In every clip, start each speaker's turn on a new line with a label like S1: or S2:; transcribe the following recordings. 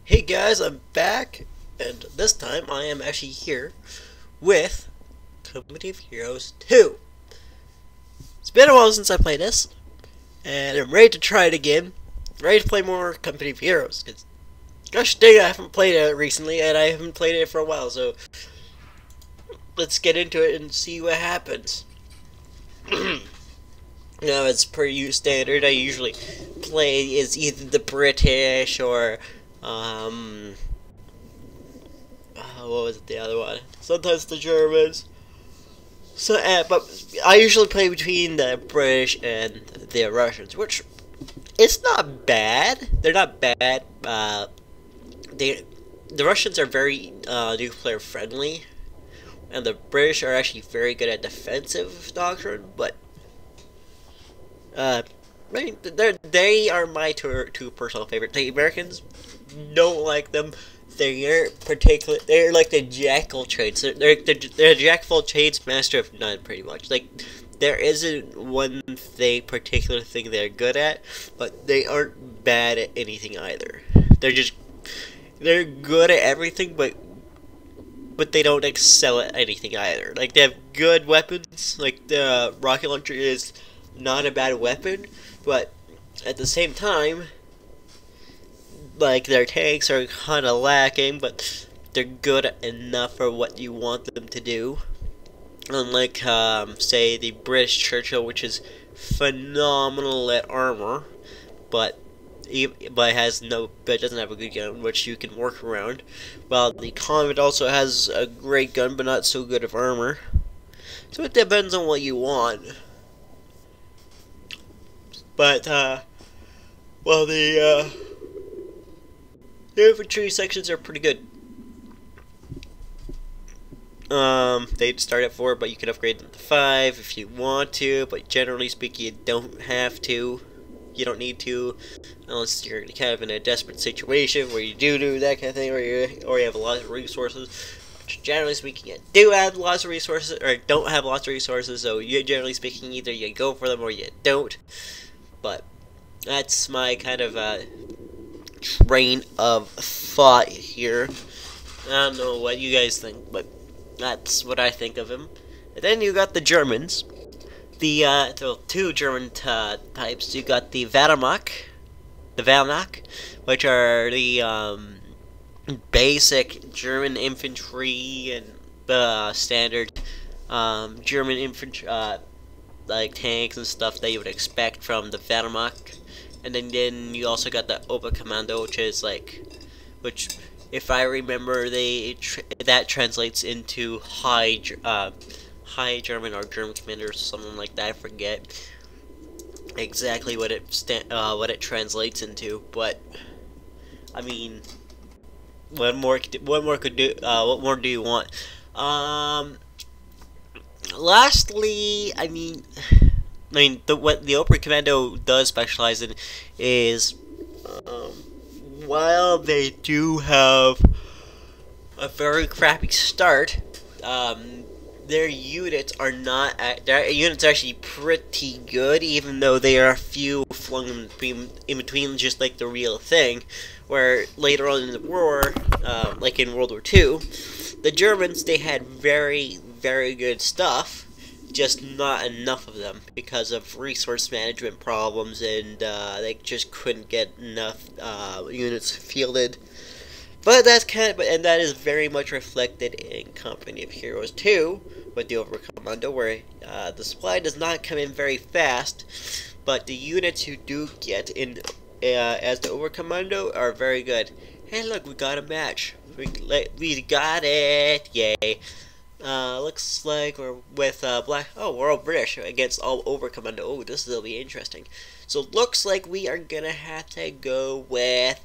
S1: Hey guys, I'm back, and this time I am actually here with Company of Heroes 2. It's been a while since I played this, and I'm ready to try it again. Ready to play more Company of Heroes. Gosh dang, I haven't played it recently, and I haven't played it for a while, so let's get into it and see what happens. Now, as per standard, I usually play as either the British or, what was it, the other one? Sometimes the Germans. So, but I usually play between the British and the Russians, which it's not bad. They're not bad. The Russians are very nuclear friendly, and the British are actually very good at defensive doctrine. But they are my two personal favorites. The Americans don't like them. They aren't particular. They're like the jack of all trades. They're jack of all trades, master of none, pretty much. Like there isn't one particular thing they're good at, but they aren't bad at anything either. They're good at everything, but they don't excel at anything either. Like they have good weapons. Like the rocket launcher is not a bad weapon, but at the same time, like their tanks are kind of lacking, but they're good enough for what you want them to do. Unlike, say, the British Churchill, which is phenomenal at armor, but doesn't have a good gun, which you can work around. While the Comet also has a great gun, but not so good of armor. So it depends on what you want. But well, the infantry sections are pretty good. They start at 4, but you can upgrade them to 5 if you want to, but generally speaking, you don't have to. You don't need to, unless you're kind of in a desperate situation where you do that kind of thing, or you have a lot of resources. Which, generally speaking, you do have lots of resources, or don't have lots of resources, so generally speaking, either you go for them or you don't. But that's my kind of train of thought here. I don't know what you guys think, but that's what I think of him. And then you got the Germans. The two German types. You got the Wehrmacht, which are the basic German infantry and standard German infantry, like tanks and stuff that you would expect from the Wehrmacht. And then you also got the Oberkommando, which if I remember, that translates into high German or German commander or something like that. I forget exactly what it translates into, but I mean, what more do you want? Lastly, what the Oberkommando does specialize in is, while they do have a very crappy start, their units are not. Their units are actually pretty good, even though they are few flung in between, just like the real thing. Where later on in the war, like in World War II, the Germans, they had very, very good stuff, just not enough of them because of resource management problems, and they just couldn't get enough units fielded. But that is very much reflected in Company of Heroes 2 with the Oberkommando, where the supply does not come in very fast, but the units you do get in as the Oberkommando are very good. Hey, look, we got a match. We got it! Yay! Looks like we're with we're all British against all Oberkommando. Oh, this will be interesting. So looks like we are gonna have to go with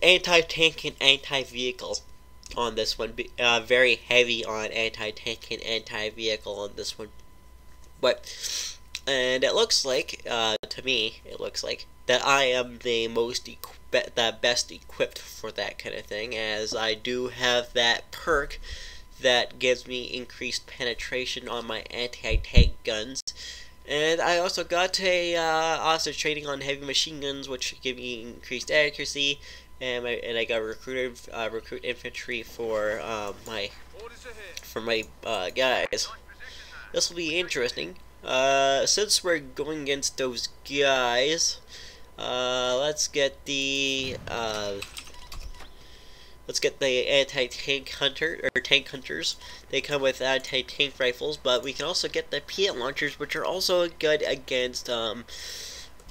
S1: anti-tank and anti-vehicle on this one. Very heavy on anti-tank and anti-vehicle on this one. And it looks like, to me, that I am the best equipped for that kind of thing, as I do have that perk that gives me increased penetration on my anti-tank guns, And I also got a also training on heavy machine guns, which give me increased accuracy, and I got recruit infantry for my guys. This will be interesting. Since we're going against those guys, let's get the anti-tank hunter or tank hunters. They come with anti-tank rifles, but we can also get the Piat launchers, which are also good against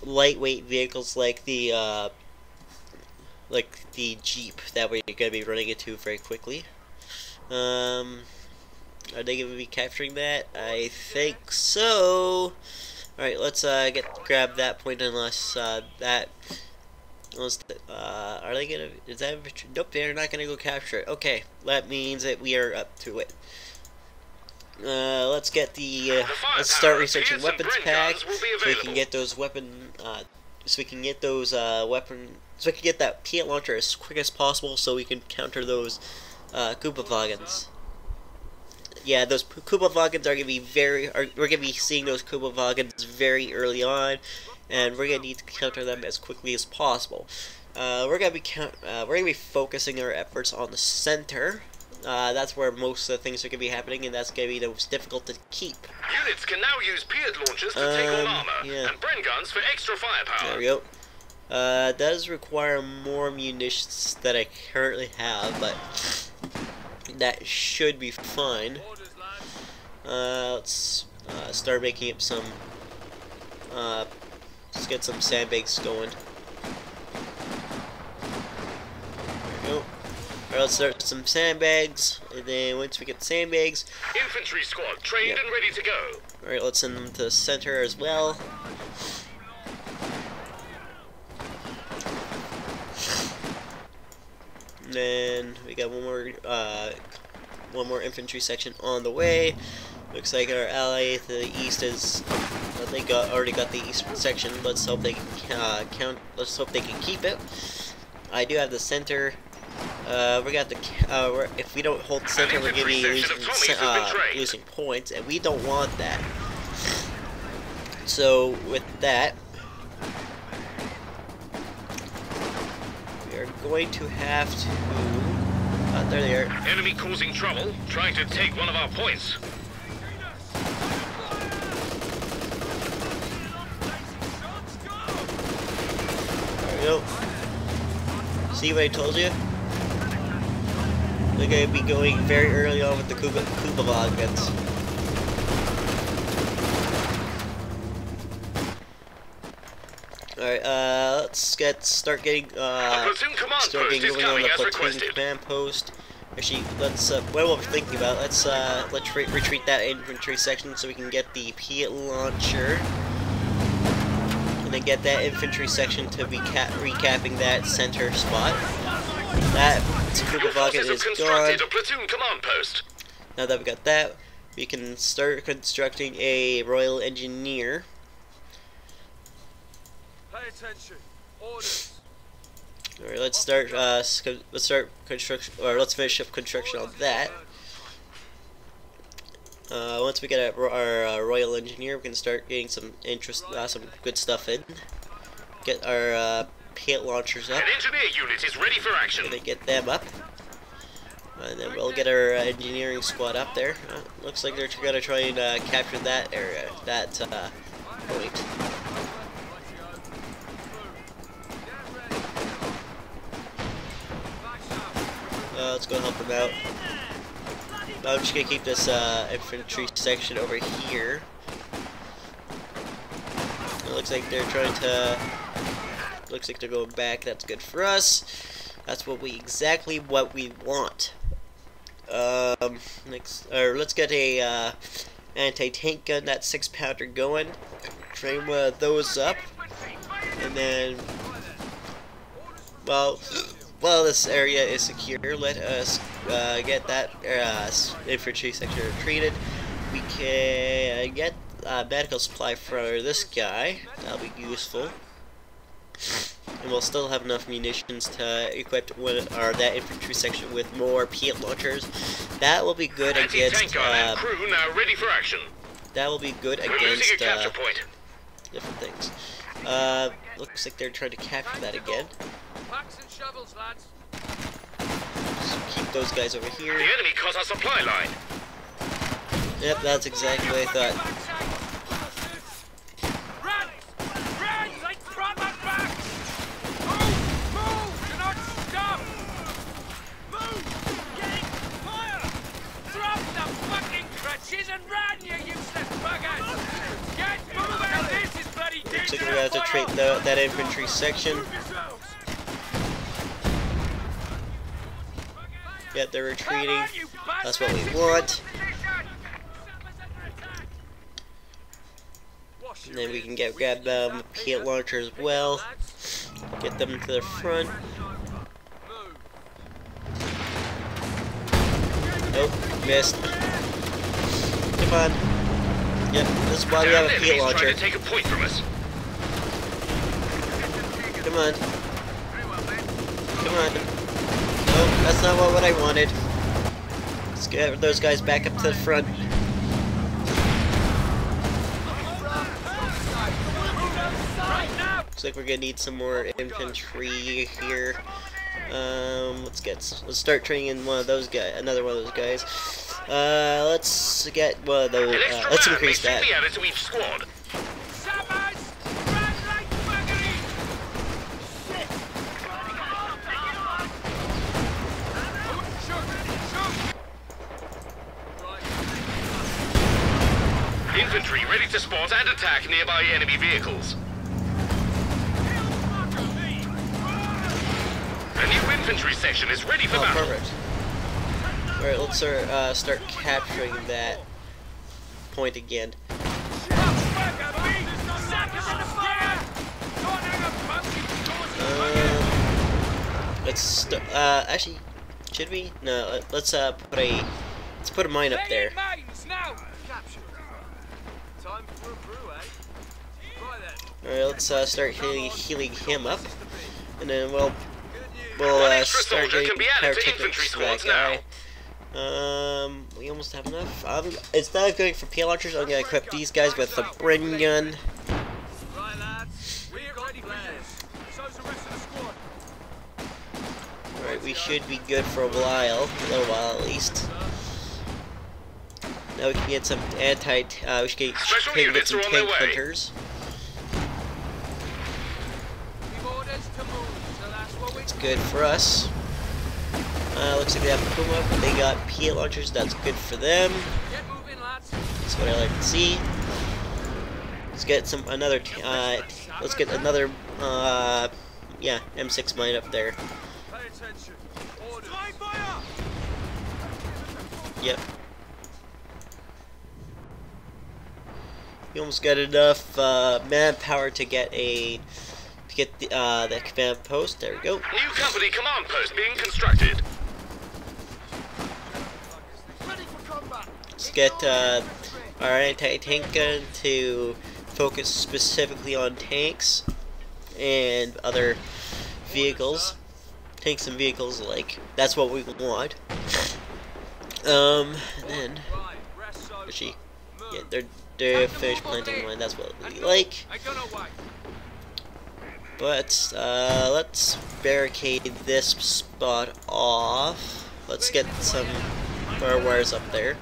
S1: lightweight vehicles like the Jeep that we're gonna be running into very quickly. Are they gonna be capturing that? I think so. All right, let's grab that point unless that. Are they gonna? Is that? Nope, they're not gonna go capture it. Okay, that means that we are up to it. Let's get the. Let's start researching weapons packs so we can get those weapon. So we can get those weapon. So we can get that Piat launcher as quick as possible, so we can counter those Kubelwagons. Yeah, those Kubelwagons are gonna be we're gonna be seeing those Kubelwagons very early on, and we're gonna need to counter them as quickly as possible. We're gonna be focusing our efforts on the center. That's where most of the things are gonna be happening, and that's gonna be the most difficult to keep.
S2: Units can now use Piat launchers to take on armor, and Bren guns for extra firepower.
S1: There we go. Does require more munitions that I currently have, but that should be fine. Let's start making up some. Let's get some sandbags going. There we go. Alright, let's start with some sandbags, and then once we get sandbags,
S2: infantry squad trained and ready to go.
S1: Alright, let's send them to the center as well. And then we got one more infantry section on the way. Looks like our ally to the east is. They already got the eastern section. Let's hope they can Let's hope they can keep it. I do have the center. We got the. If we don't hold the center, we're gonna be losing points, and we don't want that. So with that, we are going to have to. There they are.
S2: Enemy causing trouble, trying to take one of our points.
S1: There we go. See what I told you? They're going to be going very early on with the Kubelwagons. Alright, let's start getting going on the platoon command post. Actually, let's while we're thinking about it, let's retreat that infantry section so we can get the Piat launcher, and then get that infantry section to be recapping that center spot. That Kubelwagon is gone.
S2: A platoon command post.
S1: Now that we got that, we can start constructing a Royal Engineer.
S3: Pay attention. Orders.
S1: All right, let's start construction, or let's finish up construction on that. Once we get our Royal Engineer, we can start getting some good stuff in. Get our Piat launchers up.
S2: An engineer unit is ready for action.
S1: And then get them up, and then we'll get our engineering squad up there. Looks like they're gonna try and capture that area, that point. Let's go help them out. I'm just gonna keep this infantry section over here. It looks like they're trying to. Looks like they're going back. That's good for us. That's exactly what we want. Let's get a anti-tank gun, that 6-pounder going. Train one of those up, and then, while this area is secure, let us get that infantry section retreated. We can get medical supply for this guy. That'll be useful. And we'll still have enough munitions to equip that infantry section with more Piat launchers. That will be good against
S2: crew now ready for action.
S1: that will be good
S2: We're
S1: against
S2: losing a capture point.
S1: different things. Looks like they're trying to capture that again.
S3: Packs and shovels, lads.
S1: Just keep those guys over here.
S2: The enemy cut our supply line.
S1: Yep, that's exactly what I thought.
S3: Run! Run! Like proper back! Move! Move! Do not stop! Move! Getting fire! Drop the fucking crutches and run, you useless buggers! Get moving! This is bloody
S1: Looks like
S3: dangerous!
S1: we're gonna have to trade that infantry section. Yeah, they're retreating. That's what we want. And then we can grab PL launcher as well. Get them to the front. Nope, missed. Come on. Yep, this is why we have a PL launcher.
S2: Trying to take a point from us.
S1: Come on. Come on. Nope, that's not what I wanted. Let's get those guys back up to the front. Looks like we're gonna need some more infantry here. Let's start training in one of those guys, another one of those guys. Let's get one of those. Let's increase that.
S2: Added to each squad. Infantry ready to spot and attack nearby enemy vehicles. A new infantry section is ready for battle.
S1: Perfect. Alright, let's start capturing that point again. Let's actually, should we? No, let's put a mine up there. Alright, let's start healing him up, and then we'll start getting power tickets for that guy. We almost have enough. Instead of going for PL launchers, I'm gonna equip these guys with the Bren gun. Alright, we should be good for a little while at least. Now we can get some we should get some tank hunters. It's good for us. Looks like they have Puma, but they got PL launchers. That's good for them. That's what I like to see. Let's get another yeah, M6 mine up there. Yep. We almost got enough manpower to get the command post. There we go.
S2: New company command post being constructed.
S1: Let's get our anti-tank gun to focus specifically on tanks and other vehicles. Tanks and vehicles, like, that's what we want. And then, where's she? Yeah, they're finished planting one. That's what we like. But let's barricade this spot off. Let's get some barbed wires up there.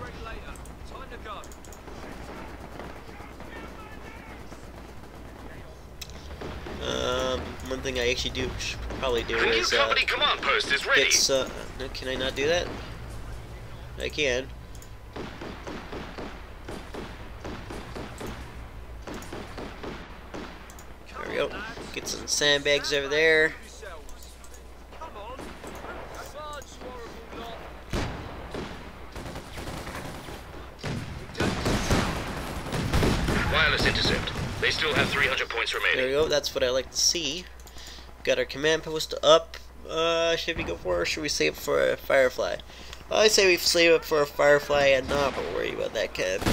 S1: One thing I actually should probably do is
S2: company command post is ready.
S1: No, can I not do that? I can. There we go. Get some sandbags over there.
S2: Wireless intercept. They still have 300 points remaining.
S1: There we go. That's what I like to see. Got our command post up. Should we go for it, or should we save it for a Firefly? Well, I say we save it for a Firefly and not worry about that kind.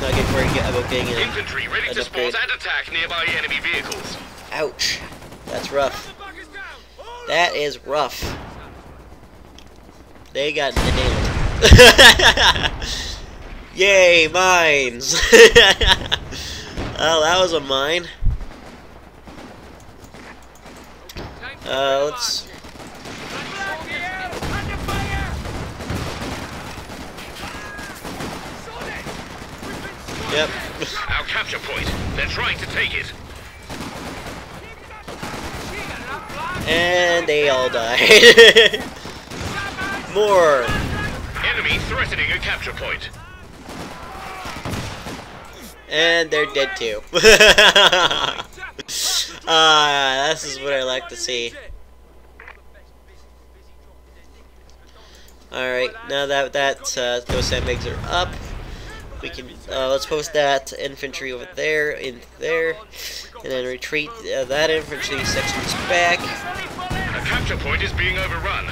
S1: Not get worried about getting an
S2: infantry ready to spot and attack nearby enemy vehicles.
S1: Ouch. That's rough. That is rough. They got nailed. Yay, mines! Oh, that was a mine. Let's... Yep.
S2: Our capture point. They're trying to take it.
S1: And they all died. More.
S2: Enemy threatening a capture point.
S1: And they're dead too. This is what I like to see. Alright, now that those sandbags are up, we can let's post that infantry over there, in there, and then retreat that infantry sections back.
S2: A capture point is being overrun.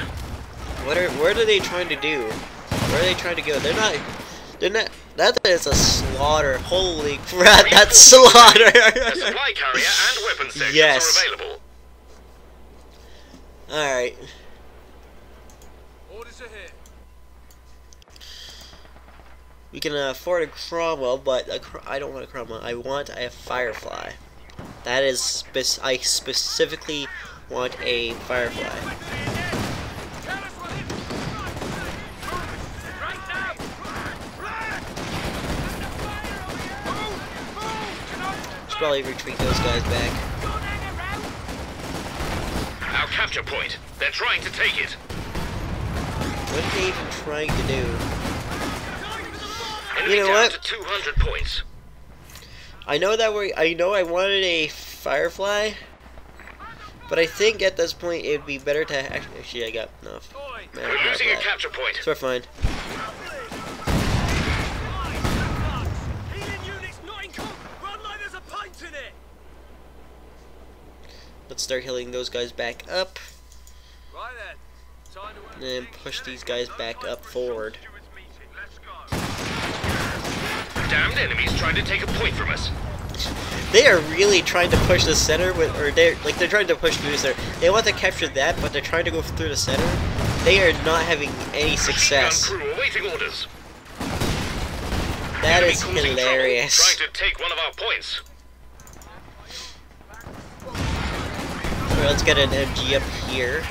S1: What are they trying to do? Where are they trying to go? They're not. That is a slaughter. Holy crap! That's slaughter.
S2: A supply carrier and weapon sections are available.
S1: All right.
S3: Orders ahead.
S1: We can afford a Cromwell, but I don't want a Cromwell. I want a Firefly. That is I specifically want a Firefly. Should probably retreat those guys back.
S2: Our capture point. They're trying to take it.
S1: What are they even trying to do?
S2: Enemy
S1: You know
S2: down
S1: what?
S2: to 200 points.
S1: I know I wanted a Firefly, but I think at this point it'd be better to actually I got enough. Man,
S2: We're losing a capture point.
S1: so we're fine. Let's start healing those guys back up,
S3: Right then. Time to
S1: and then push these guys back up forward.
S2: Damned enemies trying to take a point from us.
S1: They are really trying to push the center with, or they're trying to push through the center. They want to capture that, but they're trying to go through the center. They are not having any success.
S2: Gun crew awaiting orders.
S1: That
S2: Enemy
S1: is
S2: causing trouble,
S1: hilarious.
S2: trying to take one of our points.
S1: Alright, let's get an MG up here.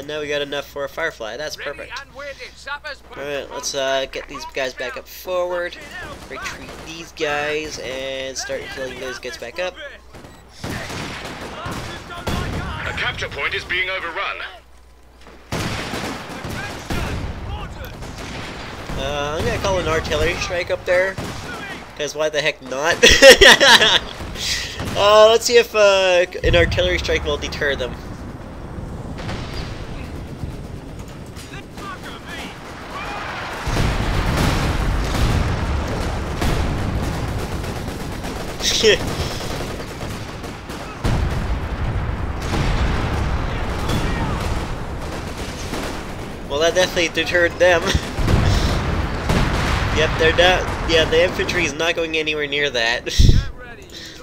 S1: Now we got enough for a Firefly. That's perfect. Alright, let's get these guys back up forward. Retreat these guys and start healing those guys back up.
S2: A capture point is being overrun.
S1: I'm gonna call an artillery strike up there. Because why the heck not? Let's see if an artillery strike will deter them. Well, that definitely deterred them. Yep, they're not. Yeah, the infantry is not going anywhere near that.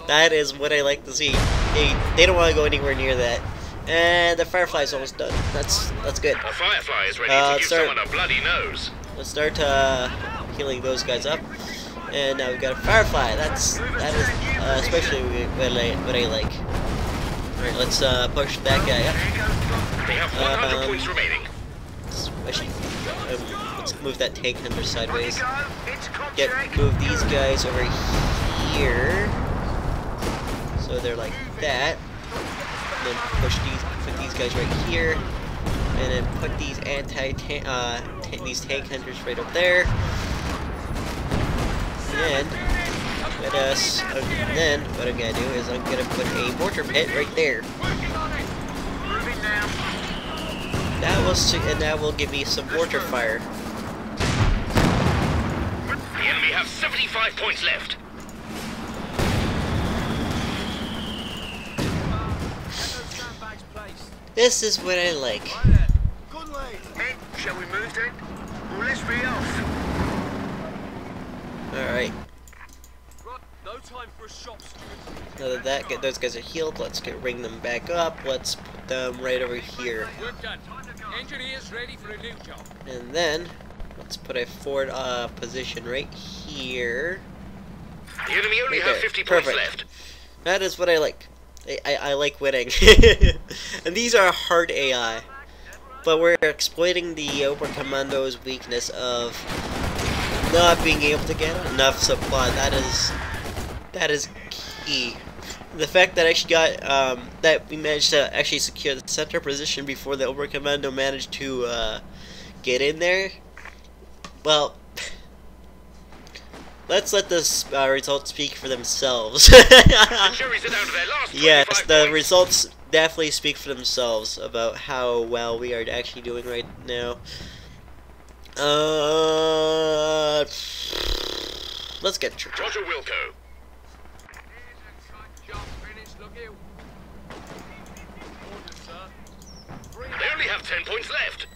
S1: That is what I like to see. They don't want to go anywhere near that. And the Firefly's almost done. That's good.
S2: A Firefly is ready to give
S1: start-
S2: someone a bloody nose.
S1: Let's start healing those guys up. And now we've got a Firefly. That is especially what I like. Alright, let's push that guy up.
S2: They have 100 points remaining.
S1: Actually, let's move that tank hunter sideways. Move these guys over here. So they're like that. And then put these guys right here. And then put these these tank hunters right up there. And then what I'm gonna do is I'm gonna put a mortar pit right there. That will give me some mortar fire.
S2: The enemy have 75 points left.
S1: This is what I like.
S2: Shall we move then? Well, let's be off.
S1: Alright.
S3: No time for a shot, Stuart.
S1: Now that those guys are healed, let's bring them back up. Let's put them right over here.
S3: Work done. Engineers ready for a new job.
S1: And then, let's put a forward position right here.
S2: The enemy only have 50 points left.
S1: That is what I like. I like winning. And these are hard AI. But we're exploiting the Oberkommando's weakness of not being able to get enough supply. That is key. The fact that I actually got that we managed to actually secure the center position before the Oberkommando managed to get in there. Well, let's let this results speak for themselves. Yes, the results definitely speak for themselves about how well we are actually doing right now. Let's get Churchill.
S2: Roger, Wilco. They only have 10 points left.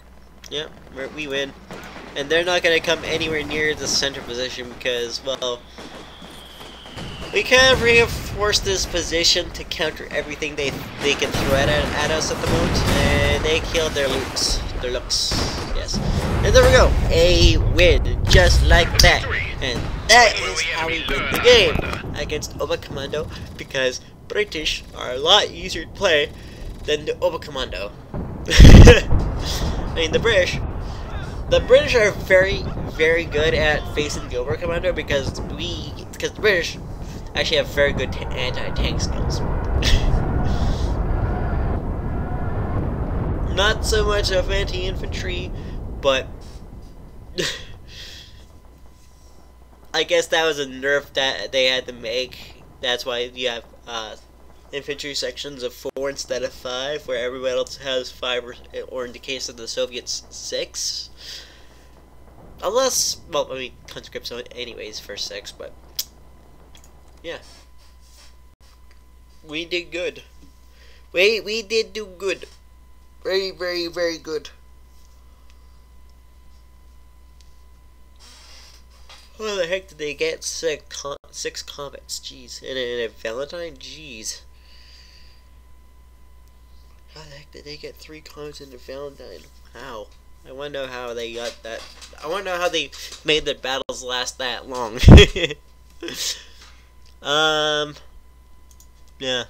S1: Yeah, we win. And they're not going to come anywhere near the center position because, well, we kind of reinforce this position to counter everything they can throw at us at the moment. And they killed their looks. Yes. And there we go. A win. Just like that. And that is how we win the game against Oberkommando, because British are a lot easier to play than the Oberkommando. I mean, the British are very, very good at facing the Oberkommando because the British actually have very good anti-tank skills. Not so much of anti-infantry, but I guess that was a nerf that they had to make. That's why you have infantry sections of 4 instead of 5, where everyone else has 5, or in the case of the Soviets, 6. Unless, well, I mean, conscripts anyways for 6, but yeah, we did good. We did do good. Very, very, very good. How the heck did they get 6 comets? Jeez, and a Valentine? Jeez. How the heck did they get 3 comets in a Valentine? How? I want to know how they got that. I want to know how they made their battles last that long. Yeah.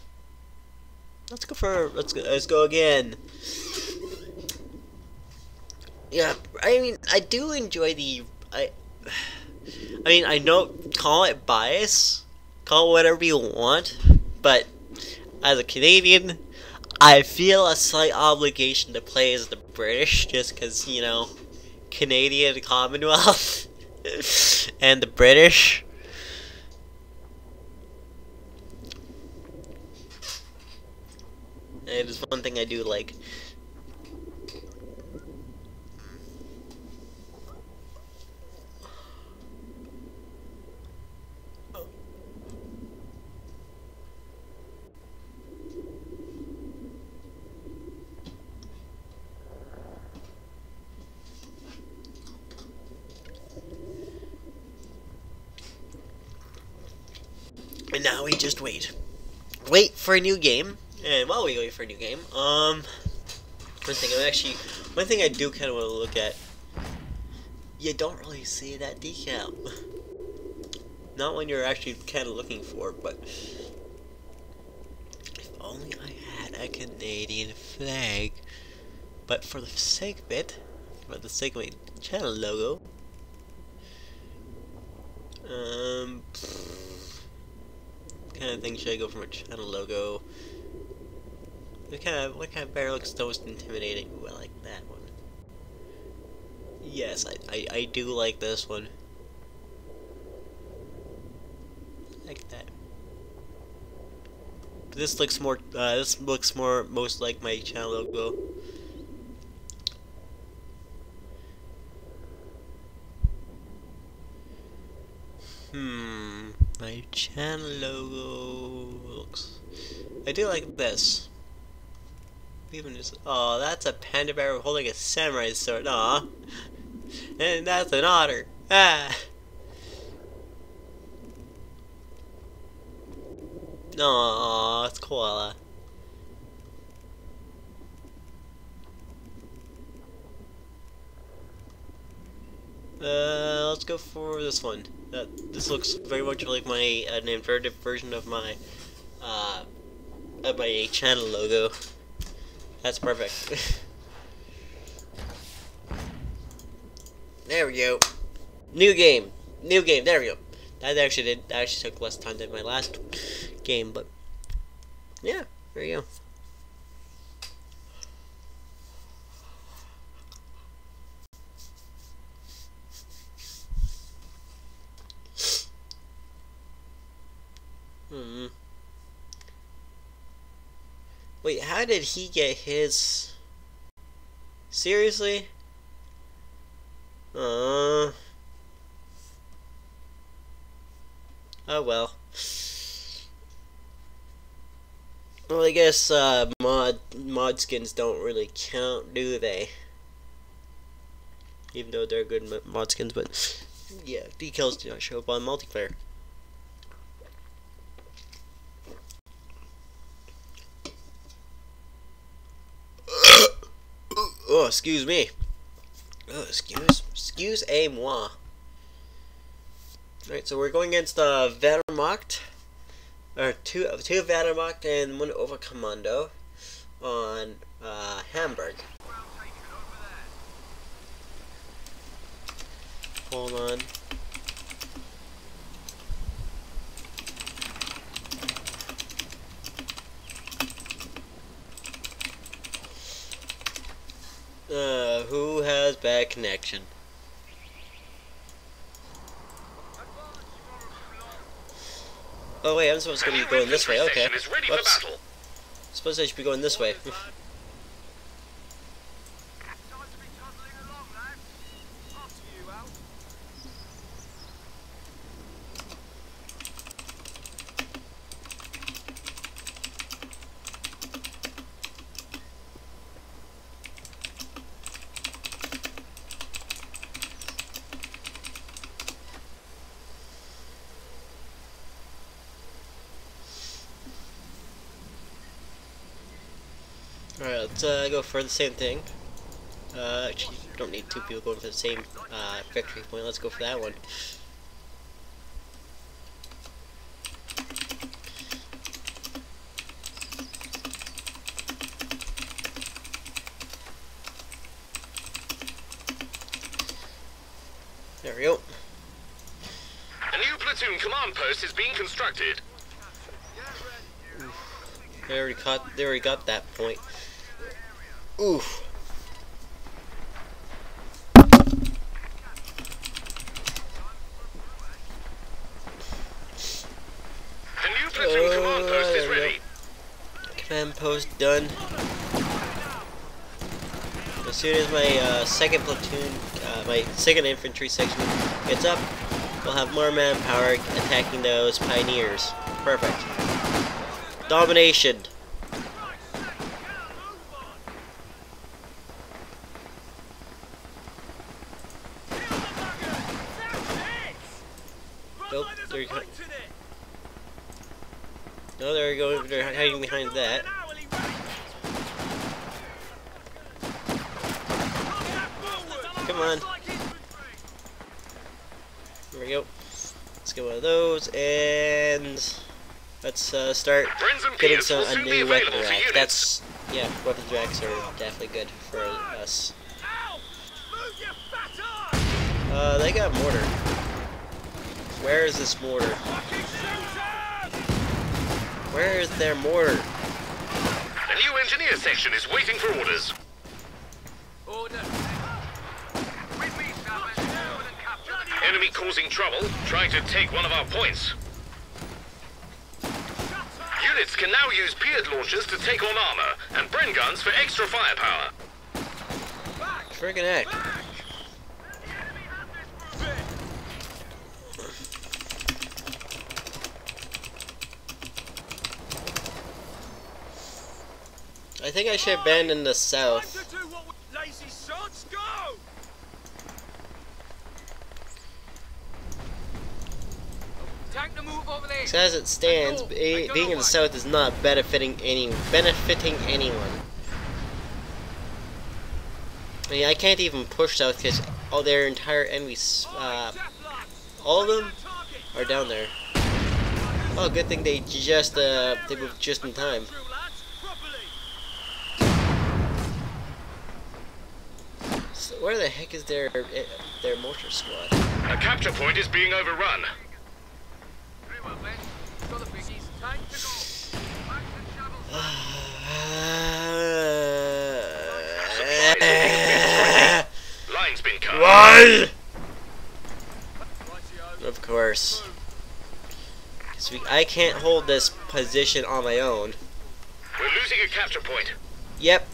S1: Let's go again. Yeah, I mean, I do enjoy I mean, I know, call it bias, call it whatever you want, but as a Canadian, I feel a slight obligation to play as the British, just because, you know, Canadian Commonwealth and the British. It is one thing I do like. And now we just wait. Wait for a new game. And while we wait for a new game, one thing I do kind of want to look at. You don't really see that decal. Not when you're actually kind of looking for it, but if only I had a Canadian flag. But for the sake of it, for the sake of my channel logo, what kind of thing should I go for my channel logo? What kind of banner looks the most intimidating? Ooh, I like that one. Yes, I do like this one. I like that. But this looks more most like my channel logo. My channel logo looks. I do like this. Even just, oh, that's a panda bear holding a samurai sword. Aw, and that's an otter. Ah. No, it's koala. Let's go for this one. This looks very much like my an inverted version of my channel logo. That's perfect. There we go. New game. There we go. That actually took less time than my last game, but yeah, there you go. Wait, how did he get his? Seriously? Oh well. Well, I guess mod skins don't really count, do they? Even though they're good mod skins, but yeah, decals do not show up on multiplayer. Oh, excuse me. Oh, excuse-moi. Alright, so we're going against Wehrmacht, or two Wehrmacht and one Overkommando on Hamburg. Hold on. Who has bad connection? Oh wait, I'm supposed to be going this way, okay. Whoops. Suppose I should be going this way. Alright, let's go for the same thing. Actually, don't need two people going for the same victory point. Let's go for that one. There we go.
S2: A new platoon command post is being constructed.
S1: They already got that point. Oof.
S2: A new platoon command post is ready.
S1: Command post done. As soon as my second platoon, my second infantry section gets up, we'll have more manpower attacking those pioneers. Perfect. Domination. Nope, they're no, they're going. They're hiding behind that. Come on. There we go. Let's get one of those, and let's start getting a new weapon rack. That's, yeah, weapons racks are definitely good for us. They got mortar. Where is this mortar? Where is their mortar?
S2: A new engineer section is waiting for orders. Enemy causing trouble, trying to take one of our points. Units can now use Piat launchers to take on armor, and Bren guns for extra firepower.
S1: Friggin' heck. I think I should abandon the south.
S3: Lazy sods, go!
S4: Tank to move over there.
S1: 'Cause as it stands, being in the south is not benefiting anyone. I mean, I can't even push south because all their entire enemies, all of them, are down there. Oh, good thing they moved just in time. So where the heck is their mortar squad?
S2: A capture point is being overrun.
S3: Very well, Ben. Got the biggies. Time to go. Back to shovel.
S2: Line's been cut.
S1: Why? Of course. I can't hold this position on my own.
S2: We're losing a capture point.
S1: Yep.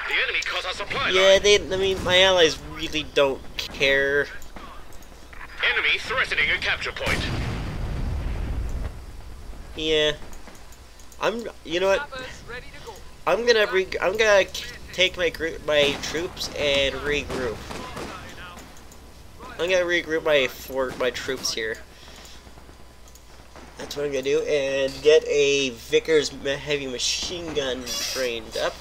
S2: The enemy cut our supply
S1: Yeah,
S2: line.
S1: I mean, my allies really don't care.
S2: Enemy threatening a capture point.
S1: Yeah. You know what?
S3: Ready to go.
S1: I'm gonna take my troops and regroup. I'm gonna regroup my troops here. That's what I'm gonna do, and get a Vickers heavy machine gun trained up.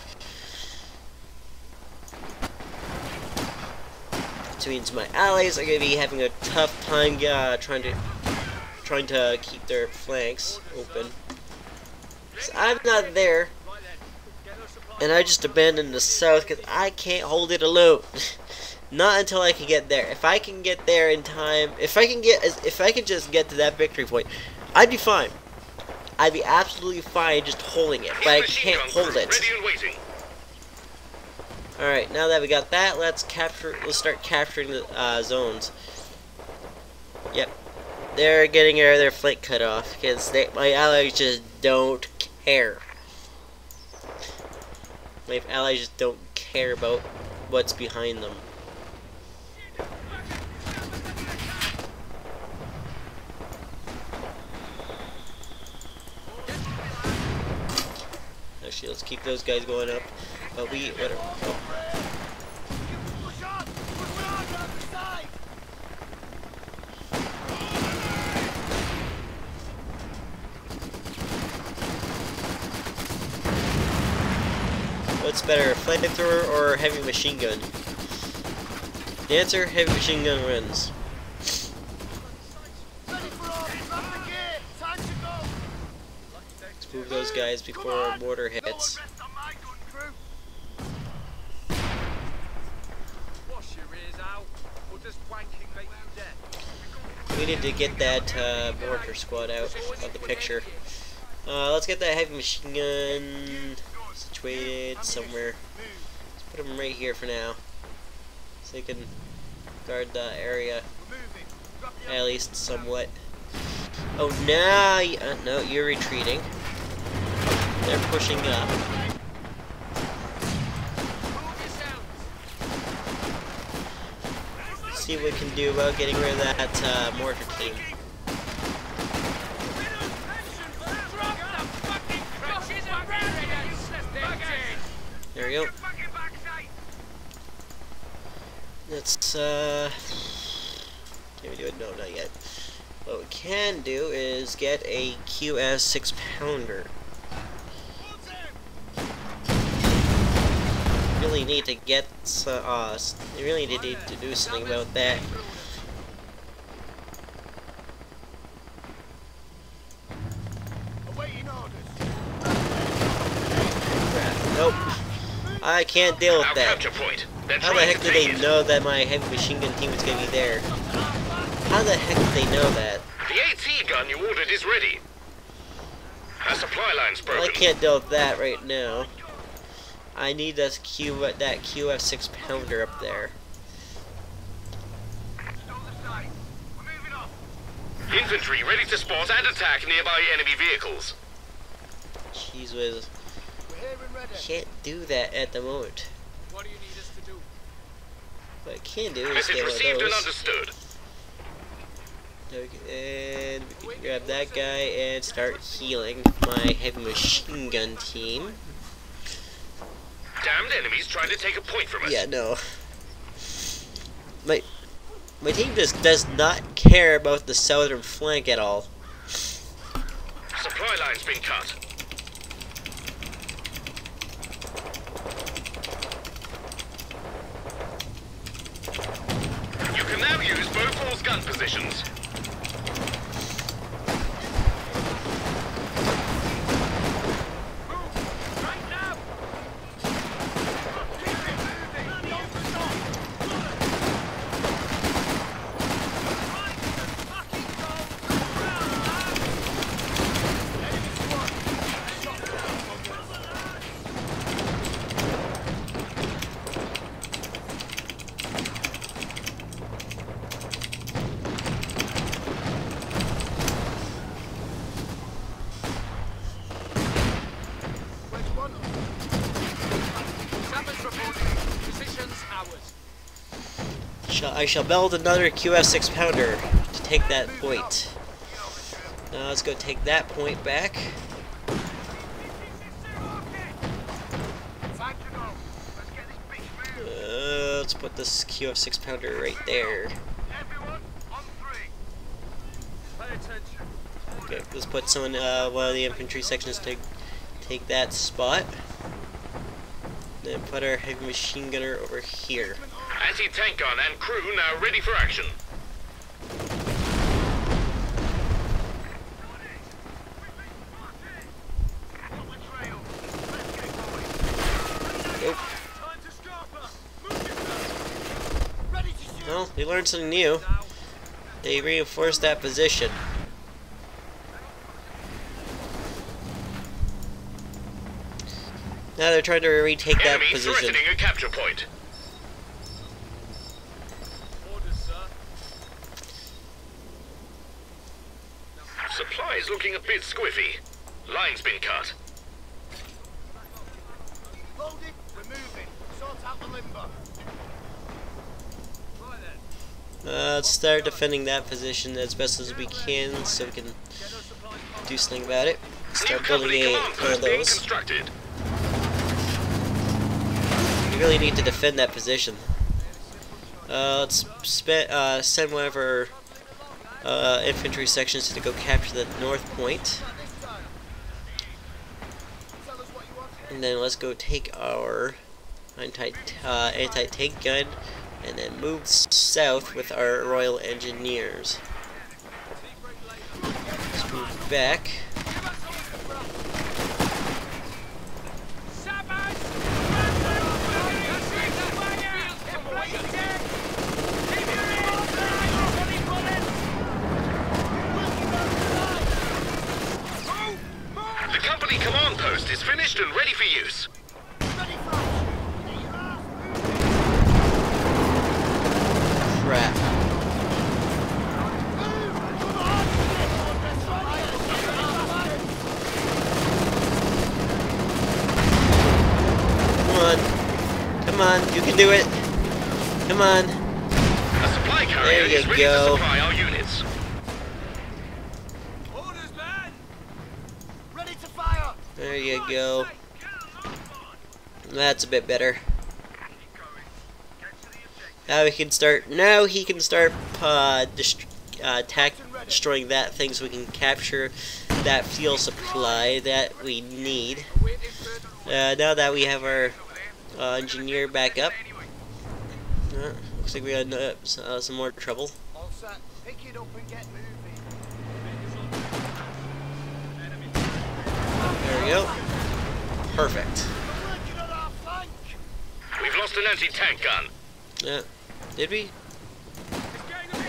S1: Which means my allies are gonna be having a tough time trying to keep their flanks open. So I'm not there. And I just abandoned the south because I can't hold it alone. Not until I can get there. If I can get there in time, if I can just get to that victory point, I'd be fine. I'd be absolutely fine just holding it, but I can't hold it.
S2: Ready and waiting.
S1: All right, now that we got that, let's start capturing the zones. Yep, they're getting their flank cut off because my allies just don't care. My allies just don't care about what's behind them. Actually, let's keep those guys going up. But whatever. Oh. What's better, flamethrower or heavy machine gun? The answer, heavy machine gun wins. Let's move those guys before mortar hits. We need to get that mortar squad out of the picture. Let's get that heavy machine gun situated somewhere. Let's put them right here for now, so they can guard the area at least somewhat. Oh, now no, you're retreating. They're pushing up. Let's see what we can do about getting rid of that mortar team. There we go. Let's can we do it? No, not yet. What we can do is get a QS 6-pounder. Really need to get you really need to do something about that. Nope. I can't deal with that. How the heck did they know that my heavy machine gun team was gonna be there? How the heck did they know that?
S2: The AT gun you ordered is ready. Our supply line's broken.
S1: Well, I can't deal with that right now. I need that QF 6-pounder up there.
S2: Infantry ready to spot and attack nearby enemy vehicles.
S1: Jeez whiz. Can't do that at the moment.
S3: What do you need us to do?
S1: What I can do is
S2: Message
S1: get one of
S2: received and
S1: those.
S2: understood.
S1: And we can grab that guy and start healing my heavy machine gun team.
S2: Damned enemies trying to take a point from us.
S1: Yeah, no. My team just does not care about the southern flank at all.
S2: Supply line's been cut. You can now use Beaufort's gun positions.
S3: Move! Right now! Keep it moving! Don't stop! Right to the fucking goal! Round now! Enemy squad! Shot down! Sappers reporting. Positions ours.
S1: I shall build another QF6 pounder to take that point. Now let's go take that point back.
S3: Time to go. Let's get this bitch moving.
S1: Let's put this QF6 pounder right there.
S3: Everyone on 3. Pay attention.
S1: Okay, let's put someone, one of the infantry sections to take that spot. Then put our heavy machine gunner over here.
S2: Anti-tank gun and crew now ready for action.
S1: Nope.
S3: Time to scarper. Move it. Ready to shoot.
S1: Well, we learned something new. They reinforced that position. Now they're trying to retake that
S2: Enemy
S1: position.
S2: threatening a capture point.
S3: Orders, sir.
S2: Supplies looking a bit squiffy. Line's been cut.
S3: Loaded. We're moving. Sort out the limber. Right then.
S1: Let's start defending that position as best as we can so we can
S3: Get those supplies back.
S1: do something about it.
S2: New
S1: Start
S2: company
S1: building
S2: command
S1: one of
S2: post being
S1: those.
S2: constructed.
S1: We really need to defend that position. Let's send one of our infantry sections to go capture the north point. And then let's go take our anti-tank gun and then move south with our Royal Engineers. Let's move back.
S2: The company command post is finished and ready for use.
S1: Crap. Come on. Come on, you can do it. Come on.
S2: A supply carrier
S1: There you
S2: is ready
S1: go.
S2: to supply our units.
S3: Orders, man. Ready to fire.
S1: There you go. That's a bit better. Now we can start. Now he can start destroying that thing, so we can capture that fuel supply that we need. Now that we have our engineer back up, looks like we had some more trouble.
S3: All set. Pick it up and get moving.
S1: There we go. Perfect.
S3: We're working on our flank.
S2: We've lost an anti-tank gun.
S1: Did we?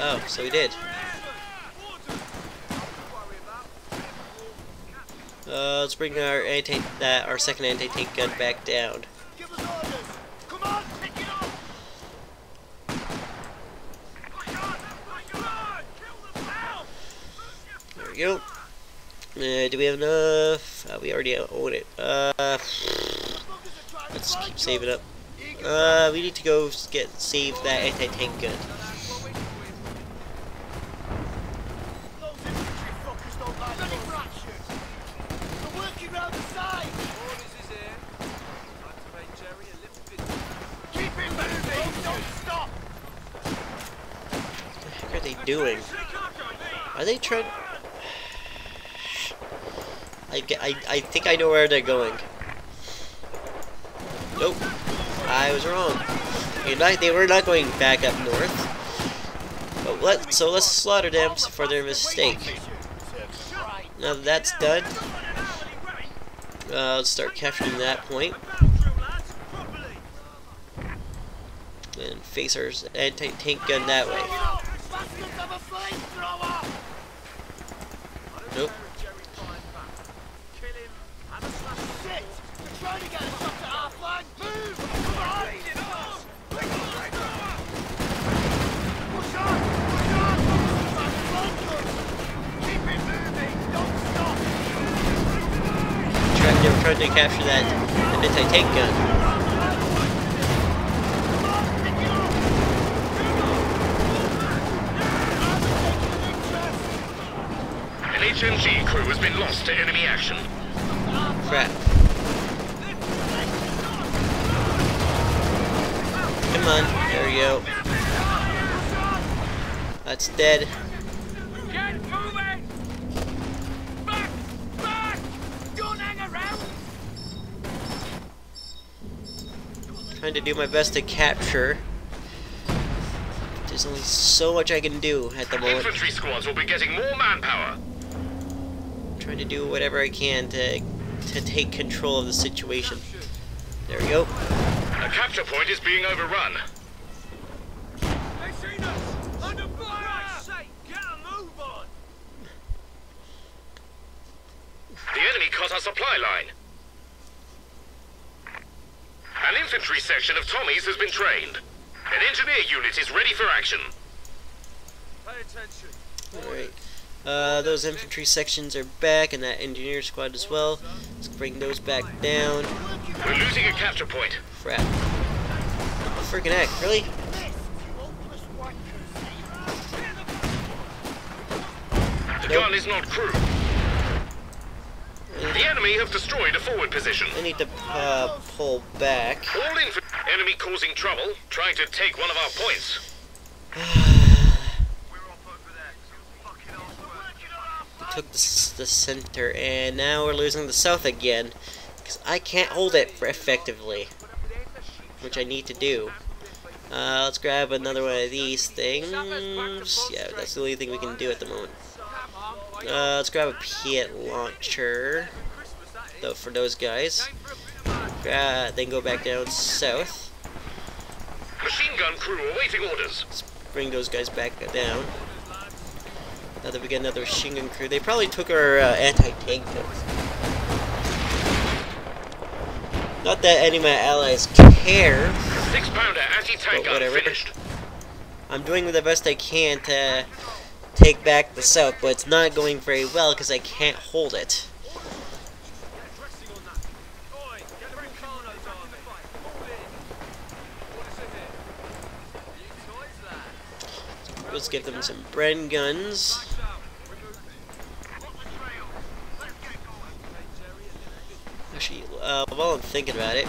S1: Oh, so we did. Let's bring our second anti-tank gun back down.
S3: Give us orders. Come on, pick it up. Push on, push on. Kill them now.
S1: There we go. Do we have enough? We already own it. Let's keep saving up. We need to go save that anti-tank gun.
S3: Those infantry fuckers don't like ready for action. They're working round the side. Orders is here. Activate Jerry
S1: doing? Are they trying? I think I know where they're going. Nope, I was wrong. They were not going back up north. But let's slaughter them for their mistake. Now that that's done, let's start capturing that point and face our anti-tank gun that way. Nope. They were trying to capture that anti-tank gun.
S2: An HMG crew has been lost to enemy action.
S1: Crap. Come on, there we go. That's dead.
S3: Get moving! Back! Back! Don't hang around!
S1: Trying to do my best to capture. There's only so much I can do at the moment.
S2: Infantry squads will be getting more manpower.
S1: Trying to do whatever I can to take control of the situation. There we go.
S2: A capture point is being overrun.
S3: They seen us! Under fire! Christ's sake, get a move on!
S2: The enemy cut our supply line. An infantry section of Tommies has been trained. An engineer unit is ready for action.
S3: Pay attention.
S1: Alright. Those infantry sections are back, and that engineer squad as well. Let's bring those back down.
S2: We're losing a capture point.
S1: Crap. Oh, freaking heck, really?
S2: The gun is not crew. The enemy have destroyed a forward position.
S1: I need to pull back.
S2: All enemy causing trouble, trying to take one of our points.
S1: Took the center, and now we're losing the south again, because I can't hold it effectively, which I need to do. Let's grab another one of these things. Yeah, that's the only thing we can do at the moment. Let's grab a Piet launcher, though, for those guys. Then go back down south.
S2: Machine gun crew awaiting orders.
S1: Let's bring those guys back down. Now that we get another machine gun crew, they probably took our anti-tank guns. Not that any of my allies care.
S2: 6-pounder anti-tank gun finished.
S1: I'm doing the best I can to take back the south, but it's not going very well because I can't hold it. Let's give them some Bren guns. Actually, while I'm thinking about it,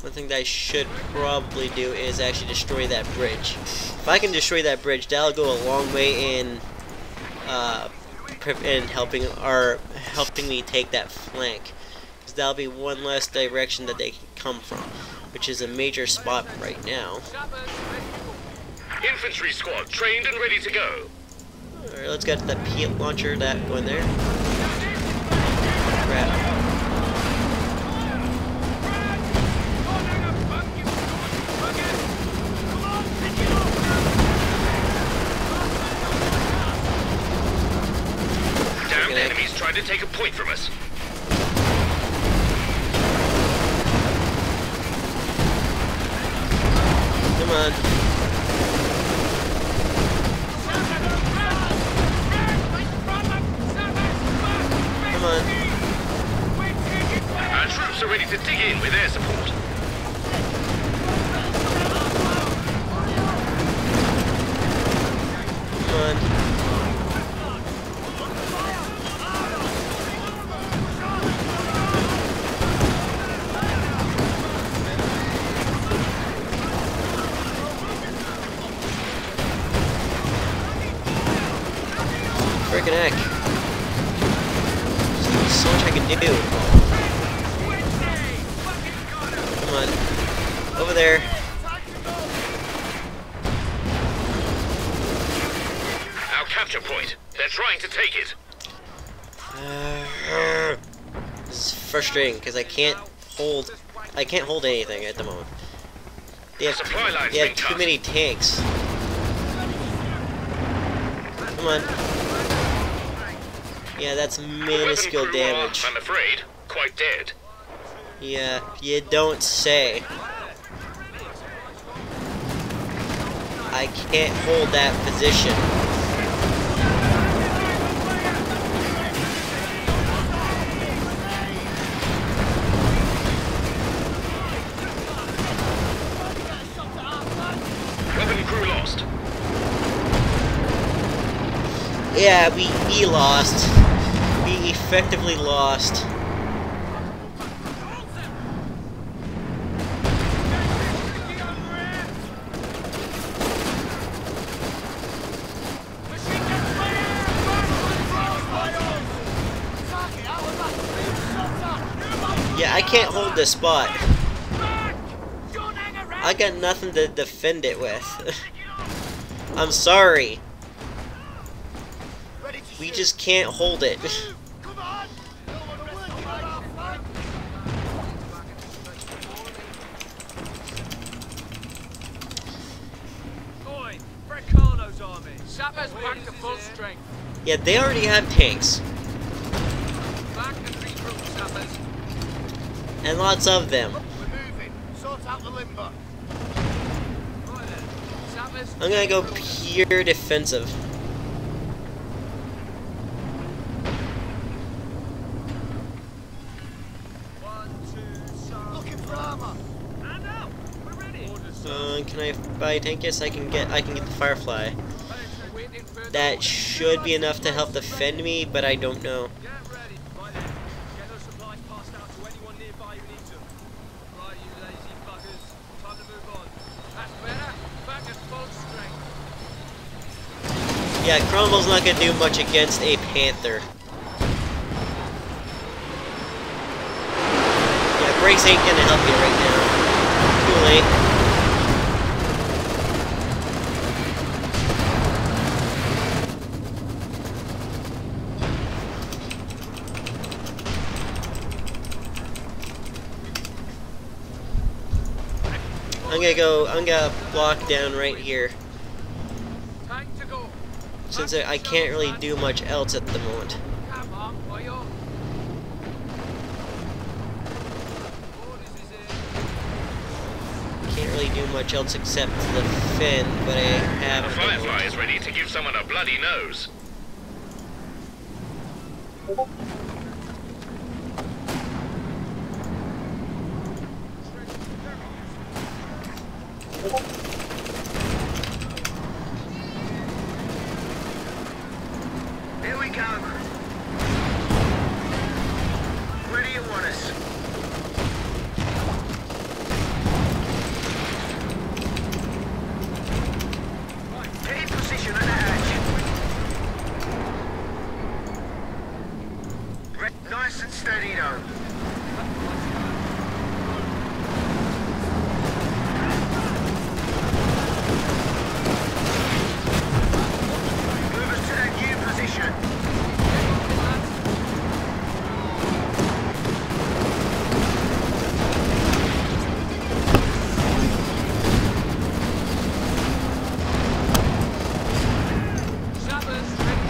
S1: one thing that I should probably do is actually destroy that bridge. If I can destroy that bridge, that'll go a long way in helping me take that flank. Because that'll be one less direction that they can come from, which is a major spot right now.
S2: Infantry squad trained and ready to go.
S1: Alright, let's get that Piet launcher, that going there. Crap.
S2: Damned enemies trying to take a point from us.
S1: Come on. Come on.
S2: Our troops are ready to dig in with air support.
S1: Come on. freaking heck. There's so much I can do. Come on. Over there.
S2: Our capture point. They're trying to take it.
S1: This is frustrating because I can't hold anything at the moment. They
S2: Supply lines
S1: have
S2: being
S1: too
S2: cut.
S1: many tanks. Come on. Yeah, that's minuscule
S2: Weapon crew are,
S1: damage.
S2: I'm afraid, quite dead.
S1: Yeah, you don't say. I can't hold that position.
S2: Weapon crew lost.
S1: Yeah, we lost. We effectively lost. Yeah, I can't hold this spot. I got nothing to defend it with. I'm sorry. We just can't hold it.
S3: Oi, Brecano's army. Sappers back to full strength.
S1: Yeah, they already have tanks.
S3: Back and regroup, Sappers.
S1: And lots of them.
S4: We're moving. Sort out the limber.
S3: Right then. Sappers.
S1: I'm gonna go pure defensive.
S4: Looking for armor.
S3: And out. We're ready.
S1: Can I buy a tank? Yes, I can get the Firefly. That should be enough to help defend me, but I don't know.
S3: Get ready. Right then. Get those supplies passed out to anyone nearby who needs them. Right, you lazy buggers. Time to move on. That's better. Back at full strength.
S1: Yeah, Cromwell's not gonna do much against a Panther. Yeah, brakes ain't gonna help you right now. Too late. I'm gonna block down right here.
S3: Time to go.
S1: Since I can't really do much else at the moment.
S3: Come on, boyo. Orders is in.
S1: Can't really do much else except defend, but I have
S2: The Firefly is ready to give someone a bloody nose.
S4: Here we go. Where do you want us? Get in position at the hatch. Nice and steady though. Move us to that new position.
S3: Sappers ready.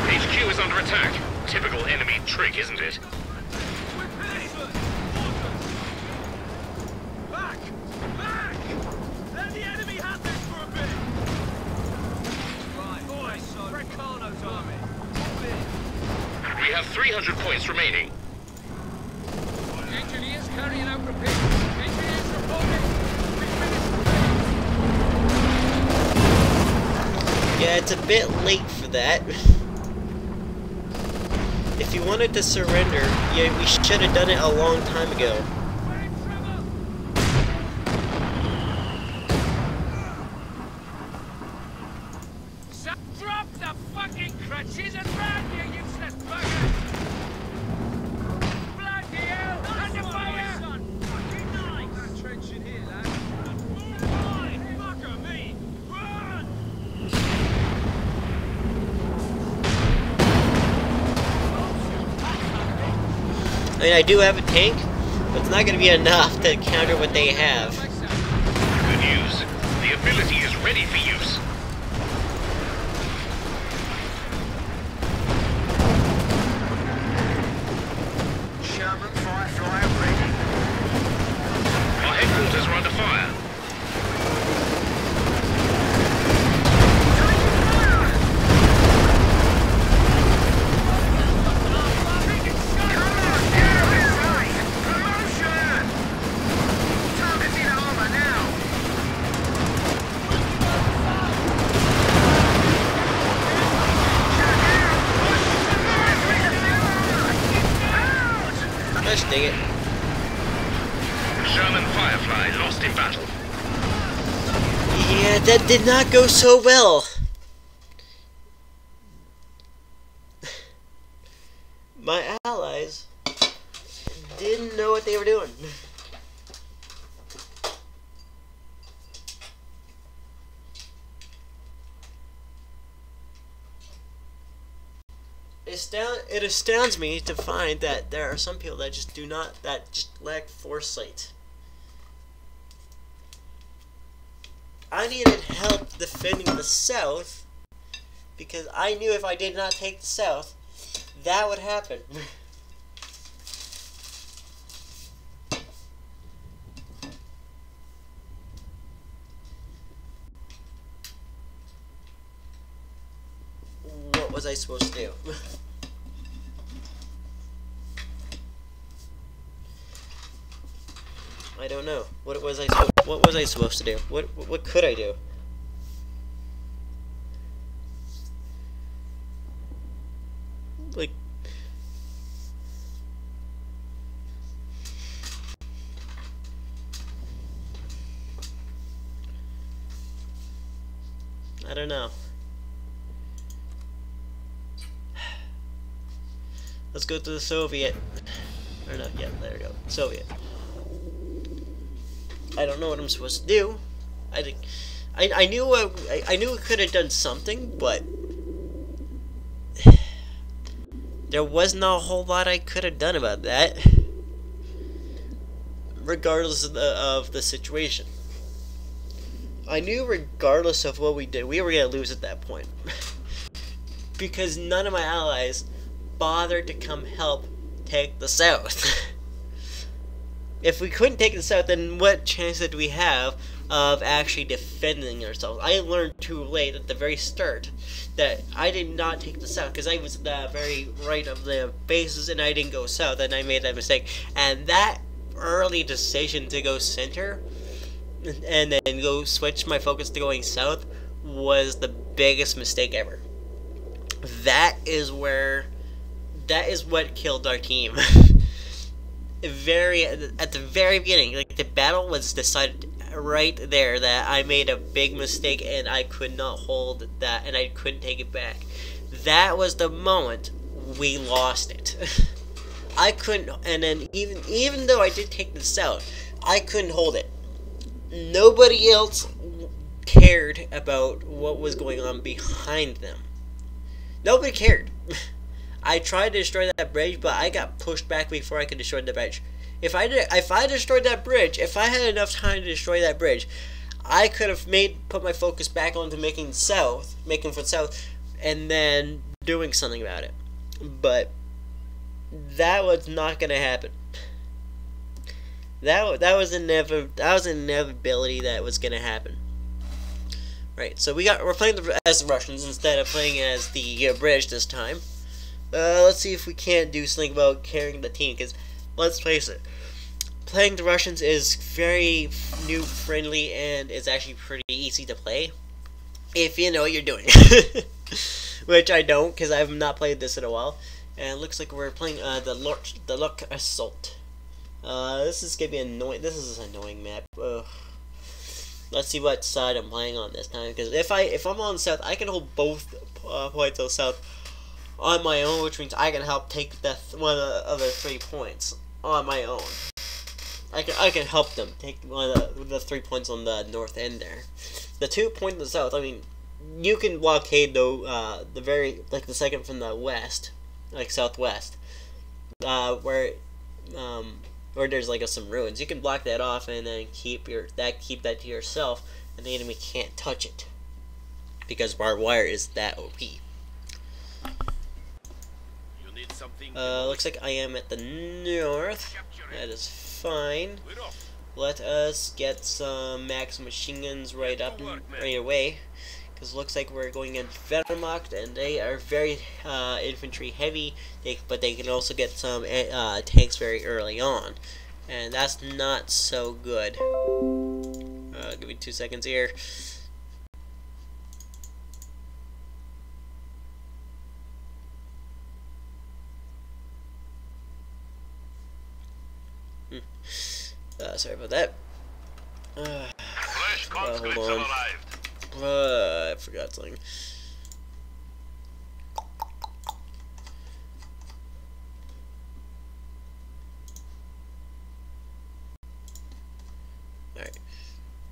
S2: HQ is under attack. Typical enemy trick, isn't it?
S3: Back! Back! Let the enemy have this for a bit! Right, boys, Brecano's army. Move in.
S2: We have 300 points remaining.
S3: Engineers carrying out repairs. Engineers reporting. We finished.
S1: Yeah, it's a bit late for that. If you wanted to surrender, yeah, we should have done it a long time ago.
S3: We're in trouble. She's around, you useless bugger! Bloody hell! Under fire! Fucking nice! That trench in here, lad. Fine! Bugger me! Run!
S1: I mean, I do have a tank, but it's not going to be enough to counter what they have.
S2: Good news. The ability is ready for use.
S4: Sherman Firefly ready.
S2: Our headquarters are under fire.
S4: Come on, yeah, we're right. Promotion! Targeting armor now.
S1: Gosh dang it.
S2: Sherman Firefly lost in battle.
S1: Yeah, that did not go so well. My allies didn't know what they were doing. It astounds me to find that there are some people that just lack foresight. I needed help defending the South because I knew if I did not take the South, that would happen. What was I supposed to do? I don't know. What was I supposed to do? What could I do? Like, I don't know. Let's go to the Soviet. Or no, yeah, there we go. Soviet. I don't know what I'm supposed to do. I knew I could have done something, but there wasn't a whole lot I could have done about that. Regardless of the situation. I knew regardless of what we did, we were going to lose at that point. Because none of my allies bothered to come help take the South. If we couldn't take the South, then what chance did we have of actually defending ourselves? I learned too late at the very start that I did not take the South because I was at the very right of the bases and I didn't go south, and I made that mistake. And that early decision to go center and then go switch my focus to going south was the biggest mistake ever. That is what killed our team. At the very beginning, like, the battle was decided right there that I made a big mistake and I could not hold that and I couldn't take it back. That was the moment we lost it. I couldn't, and then even though I did take the South, I couldn't hold it. Nobody else cared about what was going on behind them. Nobody cared. I tried to destroy that bridge, but I got pushed back before I could destroy the bridge. If I destroyed that bridge, if I had enough time to destroy that bridge, I could have put my focus back onto making for south, and then doing something about it. But that was not going to happen. That was an inevitability that was going to happen. Right. So we're playing as the Russians instead of playing as the British this time. Let's see if we can't do something about carrying the team, because let's face it, playing the Russians is very new friendly and it's actually pretty easy to play if you know what you're doing. Which I don't, because I have not played this in a while. And it looks like we're playing the Luck Assault. This is gonna be annoying. This is an annoying map. Let's see what side I'm playing on this time, because if I'm on south, I can hold both points on south on my own, which means I can help take the one of the other 3 points on my own. I can help them take one of the 3 points on the north end there. The 2 points in the south, I mean, you can blockade though the second from the west, like southwest, where there's like some ruins. You can block that off and then keep that to yourself, and the enemy can't touch it because barbed wire is that OP.
S2: You need something.
S1: Looks like I am at the north. That is fine.
S2: We're off.
S1: Let us get some max machine guns right away, because looks like we're going in Wehrmacht, and they are very infantry heavy. But they can also get some tanks very early on, and that's not so good. Give me 2 seconds here. Sorry about that.
S2: Fresh conscripts
S1: hold on.
S2: have arrived.
S1: I forgot something. Alright.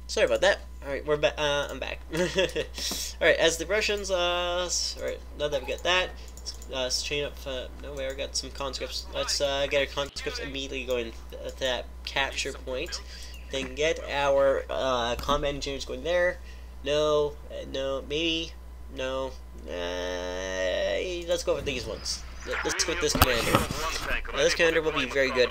S1: Sorry about that. Alright, we're back. I'm back. Alright, as the Russians, alright, now that we got that, let's chain up, no, we already got some conscripts. Let's get our conscripts immediately going to that capture point. Then get our combat engineers going there. No, no, maybe, no. Let's go with these ones. Let's go with this commander. This commander will be very good.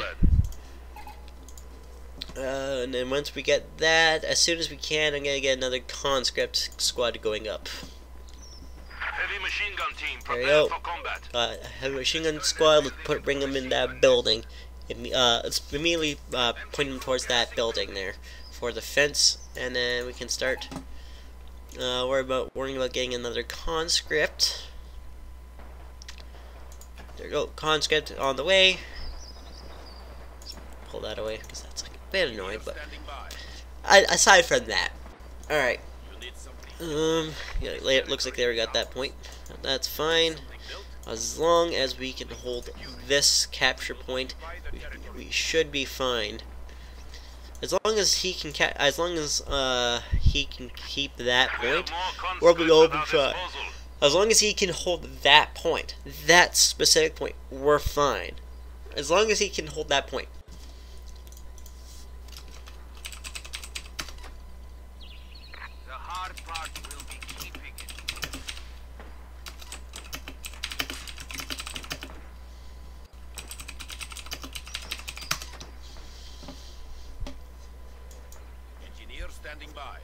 S1: And then once we get that, as soon as we can, I'm gonna get another conscript squad going up.
S2: Heavy machine gun team,
S1: There you
S2: prepare
S1: go.
S2: for combat.
S1: Heavy machine gun squad. Let's bring them in that building. Let's immediately point them towards that building there for the fence, and then we can start worrying about getting another conscript. There we go, conscript on the way. Let's pull that away because that's like a bit annoying, but aside from that, all right. Yeah, it looks like they already got that point. That's fine. As long as we can hold this capture point, we should be fine. As long as he can he can keep that point, we'll be fine. As long as he can hold that point, that specific point, we're fine. As long as he can hold that point.
S4: The hard part will be keeping it.
S2: Engineer standing by.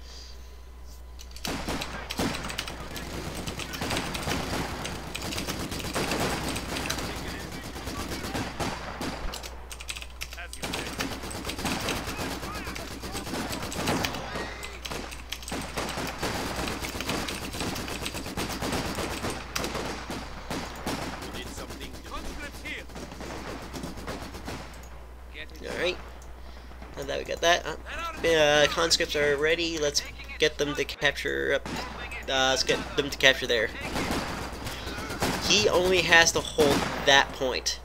S2: As you say. You need something. Conscripts here.
S1: Alright. Now that we got that, conscripts are ready. Let's get them to capture up. Let's get them to capture there. He only has to hold that point.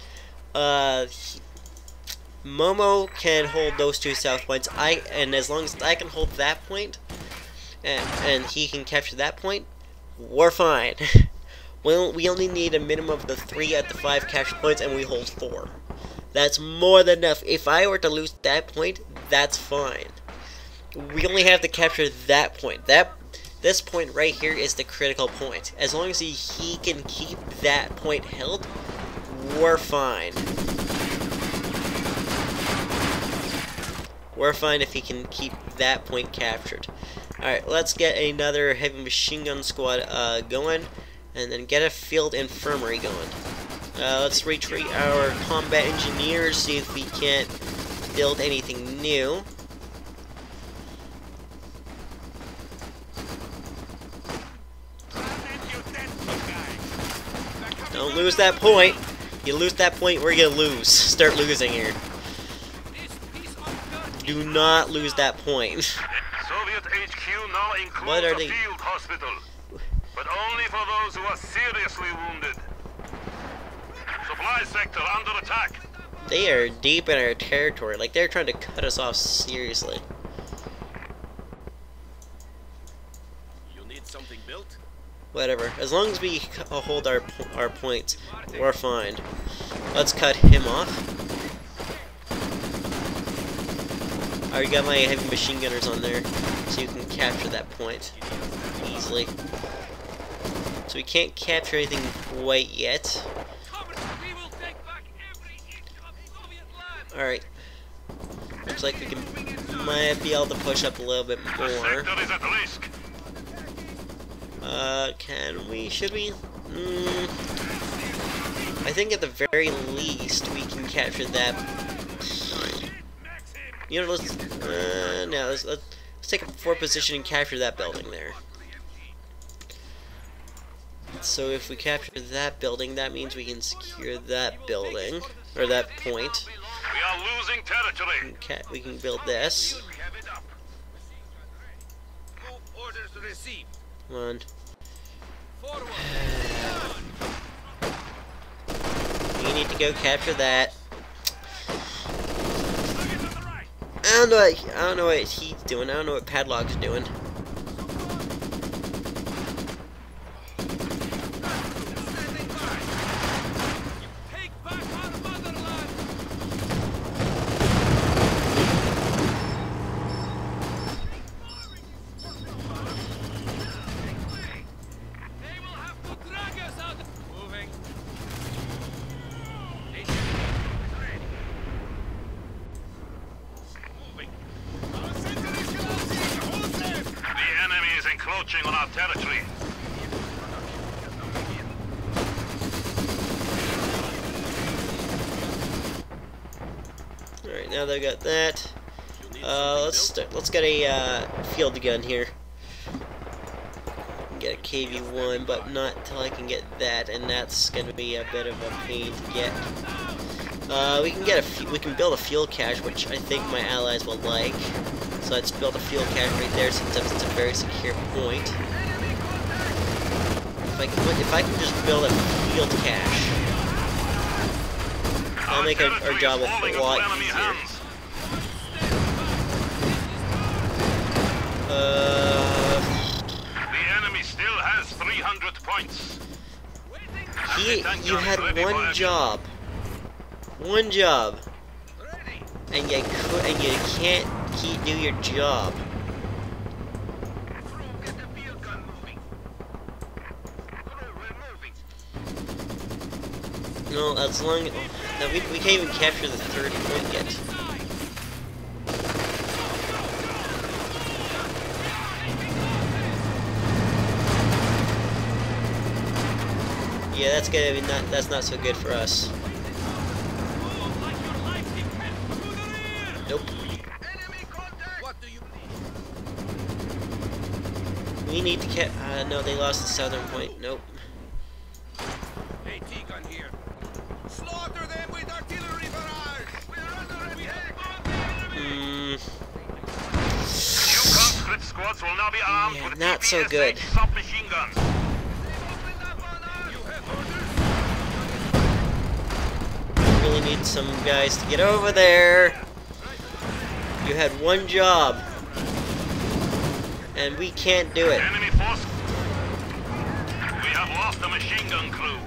S1: Momo can hold those 2 south points. And as long as I can hold that point, and he can capture that point, we're fine. We only need a minimum of the 3 at the 5 capture points, and we hold 4. That's more than enough. If I were to lose that point, that's fine. We only have to capture that point. This point right here is the critical point. As long as he can keep that point held, we're fine. We're fine if he can keep that point captured. Alright, let's get another heavy machine gun squad going, and then get a field infirmary going. Let's retreat our combat engineers, see if we can't build anything new. Don't lose that point. You lose that point, we're gonna lose. Start losing here. Do not lose that point.
S2: Soviet HQ now includes
S1: What are
S2: a
S1: they-
S2: field hospital, but only for those who are seriously wounded. supply sector under attack.
S1: They are deep in our territory. Like, they're trying to cut us off seriously.
S3: You need something built?
S1: Whatever. As long as we hold our points, we're fine. Let's cut him off. I already got my heavy machine gunners on there, so you can capture that point easily. So we can't capture anything quite yet. Alright. Looks like we might be able to push up a little bit
S2: The
S1: more.
S2: sector is at risk.
S1: Can we? Should we? I think at the very least we can capture that. You know, let's take a forward position and capture that building there. So if we capture that building, that means we can secure that building, or that point.
S2: We are losing territory.
S1: We can build this.
S3: Orders received.
S1: Come on.
S3: Forward.
S1: We need to go capture that. I don't know what he's doing. I don't know what Padlock's doing.
S3: Take back our motherland. They will have to drag us out. Moving.
S2: The enemy is encroaching on our territory.
S1: Alright, now they got that. Let's get a field gun here. Get a KV-1, but not until I can get that, and that's going to be a bit of a pain to get. We can build a fuel cache, which I think my allies will like. So let's build a fuel cache right there, since it's a very secure point. If I can just build a field cache, that'll make our job a lot easier.
S2: The enemy still has 300 points.
S1: You had one job. One job. And you can't do your job.
S4: Get the field gun moving. We're moving.
S1: No, as long no, we can't even capture the third point yet. Yeah, that's not so good for us. Nope.
S4: Enemy contact.
S3: What do you need?
S1: We need to no, they lost the southern point. Nope.
S3: AT gun here. Slaughter them with artillery barrage.
S4: We're under attack.
S2: New conscript squads will now be armed
S1: Yeah,
S2: with
S1: not so
S2: PPSH
S1: good.
S2: submachine guns.
S4: Open up on us.
S3: You have orders?
S1: Really need some guys to get over there. You had one job, and we can't do it.
S2: Enemy force. We have lost the machine gun crew.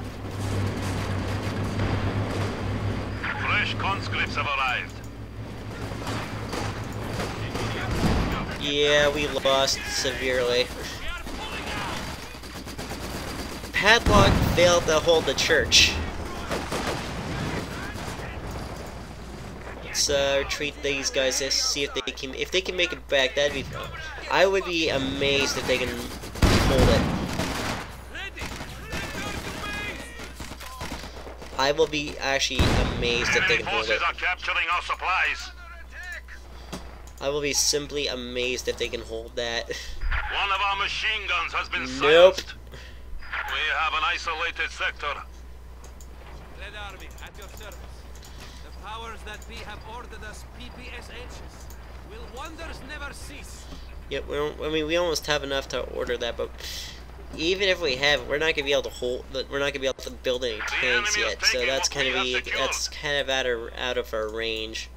S2: Fresh conscripts have arrived.
S1: Yeah, we lost severely. Padlock failed to hold the church. Let's retreat these guys. Let's see if they can make it back. That'd be fun. I would be amazed if they can hold it. I will be actually amazed if they
S2: Enemy
S1: can hold
S2: forces
S1: it.
S2: are capturing our supplies.
S1: I will be simply amazed if they can hold that.
S2: One of our machine guns has been
S1: Nope.
S2: silenced. We have an isolated sector.
S3: Red Army, at your service. The powers that be have ordered us PPSHs. Will wonders never cease?
S1: Yep, we almost have enough to order that, but even if we have, we're not gonna be able to hold. We're not gonna be able to build any tanks yet. So that's kind of out of our range.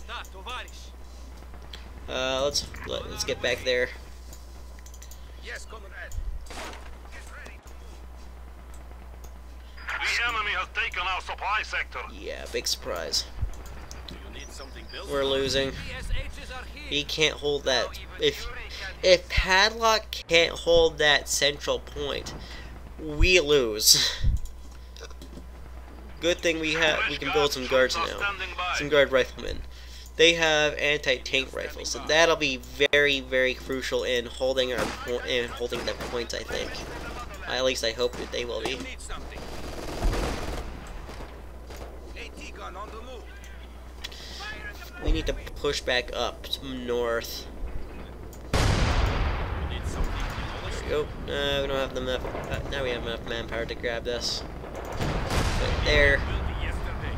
S1: Let's get back there.
S4: Yes, comrade.
S2: The enemy has taken our supply sector.
S1: Yeah, big surprise.
S3: Do you need something built?
S1: We're losing.
S3: PSHs are here.
S1: He can't hold that. If Padlock can't hold that central point, we lose. Good thing we can build some guards now. Some guard riflemen. They have anti-tank rifles, so that'll be very, very crucial in holding the points. I think. At least I hope that they will be.
S3: Need something.
S4: AT gun on the move.
S1: We need to push back up north.
S3: Need something.
S1: There we go. We don't have enough. Now we have enough manpower to grab this. Right there.
S3: Built yesterday.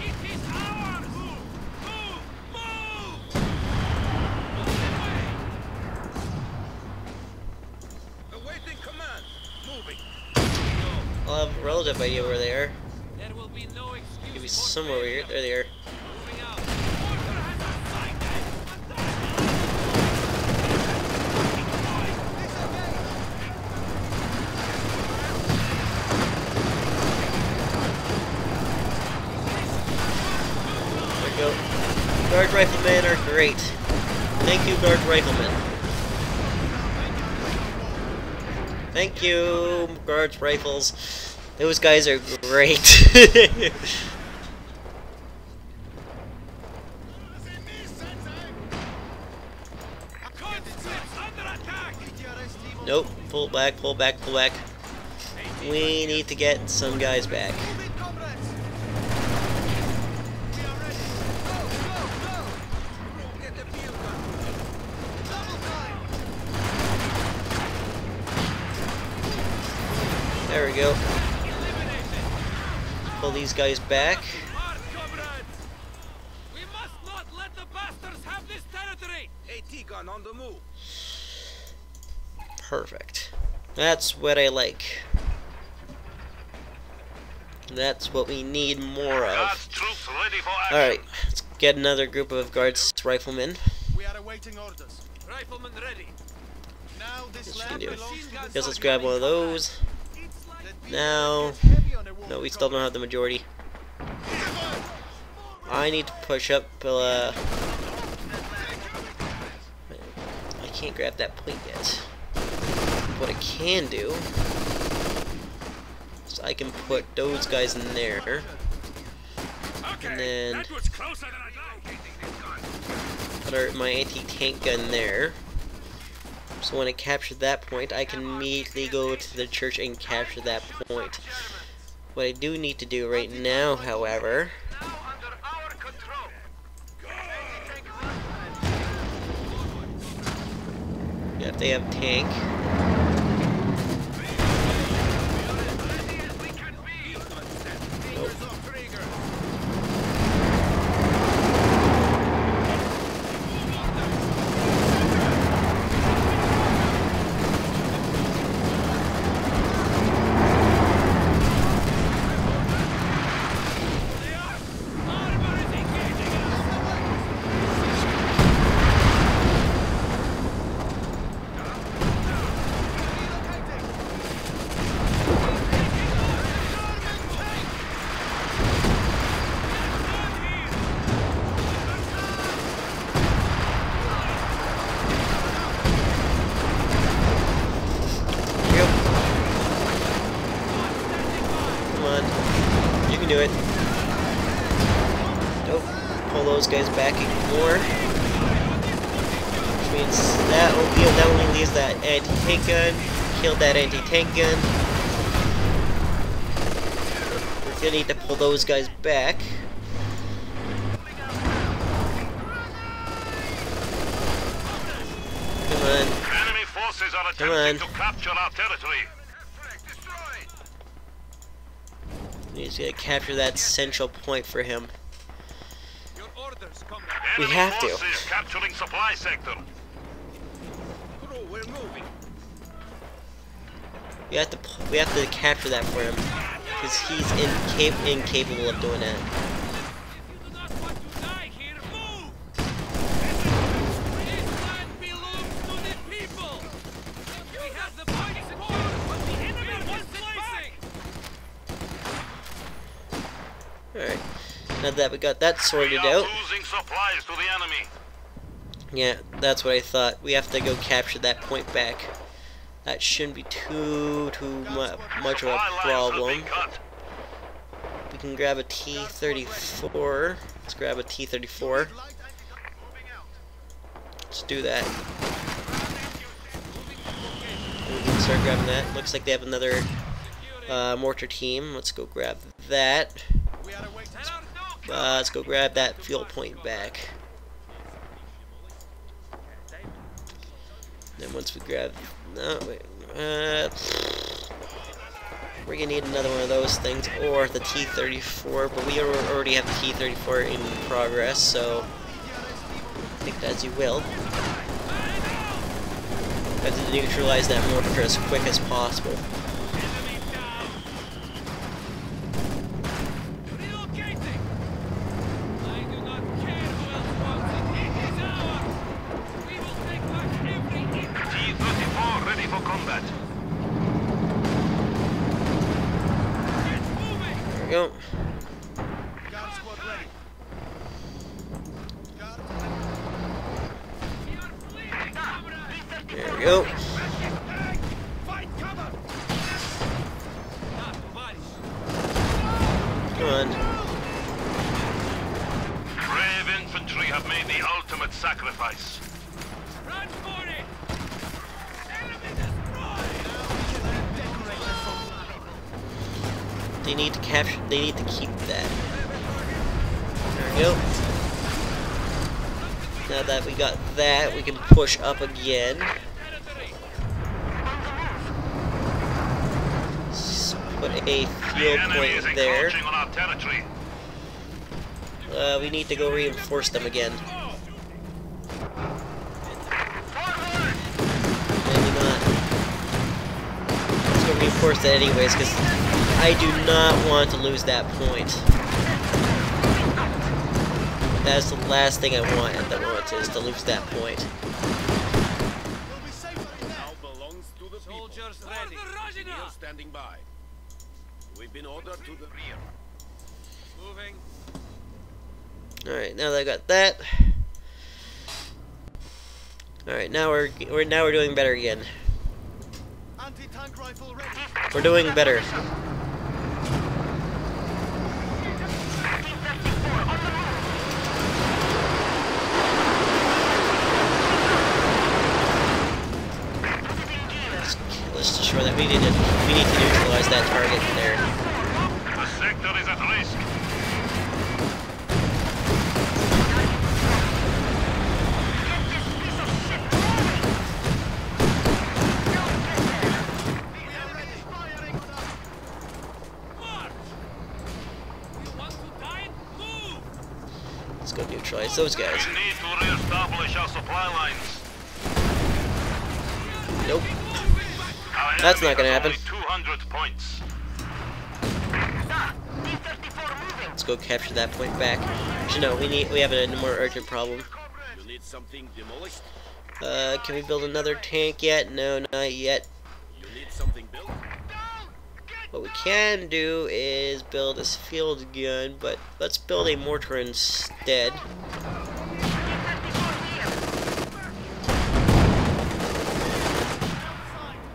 S3: It is ours. Move!
S4: Awaiting command. Moving.
S1: I'll have a relative ID over there.
S3: There will be no excuse.
S1: Maybe
S3: for
S1: somewhere over here.
S3: failure.
S1: There they are.
S3: Moving out. Order has assigned.
S1: There we go. Guard riflemen are great. Thank you, guard riflemen. Thank you, guards rifles. Those guys are great.
S3: Conscripts under attack.
S1: Nope. Pull back, pull back, pull back. We need to get some guys back.
S4: Get the field gun.
S1: There we go. Pull these guys back.
S3: March, comrades. We must not let the bastards have this territory.
S4: AT gun on the move.
S1: Perfect. That's what I like. That's what we need more
S2: Guard
S1: of.
S2: troops ready for action.
S1: Alright, let's get another group of guards riflemen.
S5: We are awaiting orders.
S3: Riflemen ready.
S5: Now this
S1: Yes, we
S5: land
S1: can do it.
S5: belongs to the
S1: Guess let's grab one of those. Now, no, we still don't have the majority. I need to push up. I can't grab that point yet. What I can do is I can put those guys in there, and then
S3: That was closer than I'd like.
S1: put my anti-tank gun there. So when I capture that point, I can immediately go to the church and capture that point. What I do need to do right now, however,
S4: Now under our control.
S1: if they have tank,
S4: Ready as we can be. Fingers off trigger.
S3: Armor is engaging us.
S1: yep. Come on, you can do it. Nope. Pull those guys back even more. Which means that only leaves that anti-tank gun. Kill that anti-tank gun. We're gonna need to pull those guys back. Come on.
S2: Enemy forces are
S1: Come on.
S2: attempting to capture our territory.
S1: We just gotta capture that central point for him. We have to.
S2: Forces capturing supply sector.
S3: Crew, we're moving.
S1: We have to capture that for him, because he's incapable of doing that.
S3: If you do not want to die here, move! This land belongs to the people! We have the point secure, but the enemy wants it back!
S1: Alright. Now that we got that
S2: We
S1: sorted
S2: are
S1: out.
S2: losing supplies to the enemy.
S1: Yeah, that's what I thought. We have to go capture that point back. That shouldn't be too much of a
S2: Supply lines have
S1: problem.
S2: been cut.
S1: We can grab a T-34. Let's grab a T-34. Let's do that. We can start grabbing that. Looks like they have another mortar team. Let's go grab that.
S5: We are awaiting
S1: Let's go grab that fuel point back. Then once we grab, no wait, we're gonna need another one of those things, or the T-34. But we already have the T-34 in progress, so take that as you will. Have to neutralize that mortar as quick as possible.
S3: Enemy down! Relocating! I do not care who else wants it. It is ours! We will take back every inch!
S2: T-34 ready for combat.
S3: Get moving!
S1: There we go.
S5: guard squad ready. Guard.
S3: We are bleeding, comrades!
S1: There we go.
S3: Find cover! Ah, товарищ!
S1: Come on.
S2: Brave infantry have made the ultimate sacrifice.
S3: Run for it! Enemy destroyed!
S1: They need to capture. They need to keep that. There we go. Now that we got that, we can push up again.
S3: Territory!
S1: Put a
S2: The
S1: fuel
S2: enemy
S1: point
S2: is
S1: there.
S2: encroaching on our territory.
S1: We need to go reinforce them again. Maybe not. Let's go reinforce that anyways, because I do not want to lose that point. That's the last thing I want at the moment, is to lose that point.
S5: We'll be safer in there.
S4: Belongs to the people.
S3: Soldiers ready!
S4: Engineers standing by. We've been ordered to the rear.
S3: Moving.
S1: Alright, now that I got that. Alright, now we're doing better again.
S5: Anti-tank rifle ready.
S1: We're doing better. Let's ensure that we need to neutralize that target there.
S2: The sector is at risk.
S3: March! You want to die? Move!
S1: Let's go neutralize those guys.
S2: We need to re-establish our supply lines.
S1: Nope.
S2: Our
S1: That's
S2: enemy
S1: not gonna
S2: has
S1: happen.
S2: only 200 points.
S1: Let's go capture that point back. Actually, no, we have a more urgent problem.
S4: You need something demolished?
S1: Can we build another tank yet? No, not yet.
S4: You need something built?
S1: What we can do is build this field gun, but let's build a mortar instead.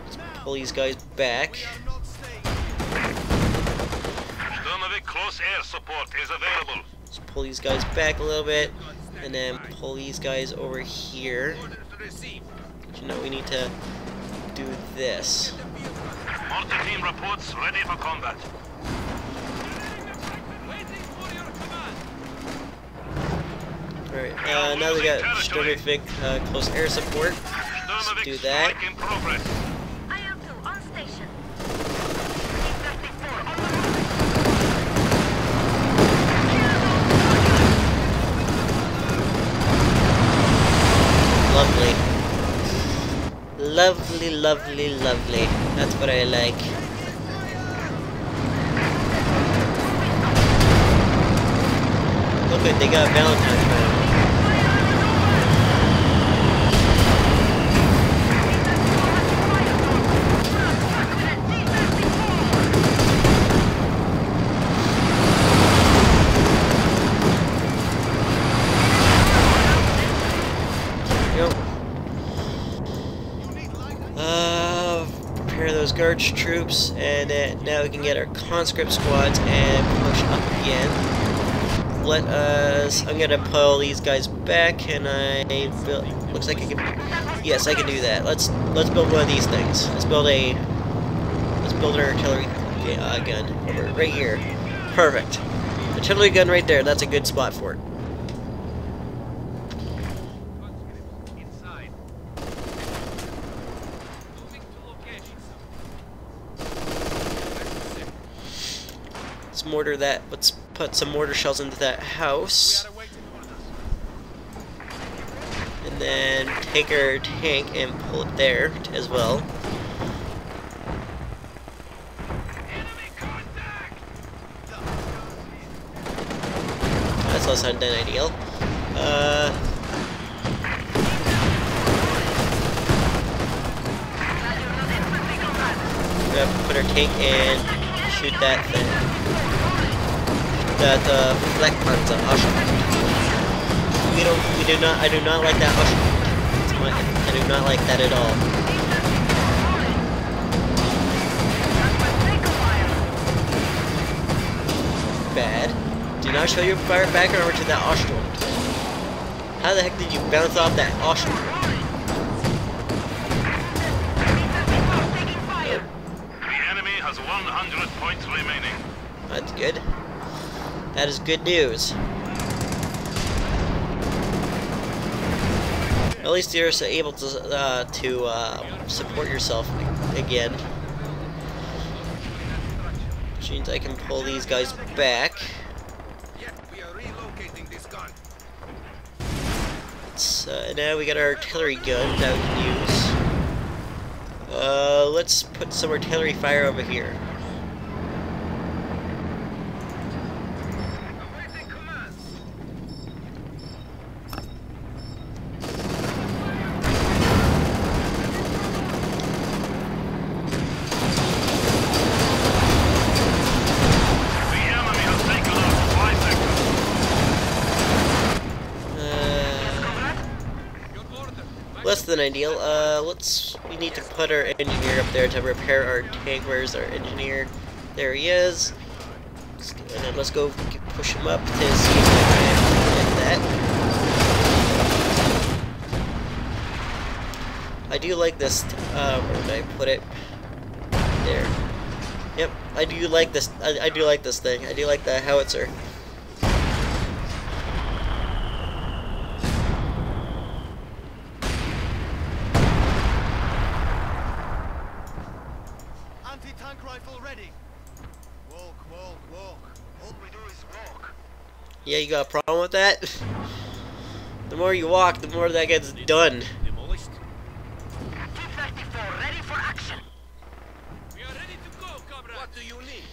S1: Let's pull these guys back.
S5: I'm not staying.
S2: Sturmovik close air support is available.
S1: Let's pull these guys back a little bit, and then pull these guys over here. You know, we need to do this.
S2: Mortar team reports ready for combat.
S3: Waiting for your command!
S1: Alright, now we got Sturmovik close air support.
S2: Sturmovik
S1: do that.
S2: strike in progress.
S6: IL-2 on station. T-34 on the
S1: Lovely, lovely, lovely. That's what I like. Look like they got Valentine's Day. Prepare those guard troops, and now we can get our conscript squads and push up again. I'm gonna pull these guys back, and looks like I can. Yes, I can do that. Let's build one of these things. Let's build an artillery gun over right here. Perfect. Artillery gun right there. That's a good spot for it. Let's put some mortar shells into that house, and then take our tank and pull it there as well. That's less than ideal. We're gonna put our tank and shoot that thing. That Black Panzer Oshkosh. I do not like that Oshkosh. I do not like that at all. Bad. Do not show your fire back over to that Oshkosh. How the heck did you bounce off that Oshkosh?
S2: The enemy has 100 points remaining.
S1: That's good. That is good news. At least you're able to support yourself again. Which means I can pull these guys back.
S4: We are relocating this gun.
S1: Now we got our artillery gun that we can use. Let's put some artillery fire over here. Less than ideal. We need to put our engineer up there to repair our tank. Where's our engineer? There he is. And then let's go push him up to see if we can get that. I do like this. Where did I put it? There. Yep. I do like this. I do like this thing. I do like the howitzer.
S5: Anti-tank rifle ready. Walk, walk, walk. All we do is walk.
S1: Yeah, you got a problem with that? The more you walk, the more that gets done.
S3: Demolished.
S6: T-34 ready for action.
S3: We are ready to go, comrade.
S4: What do you need?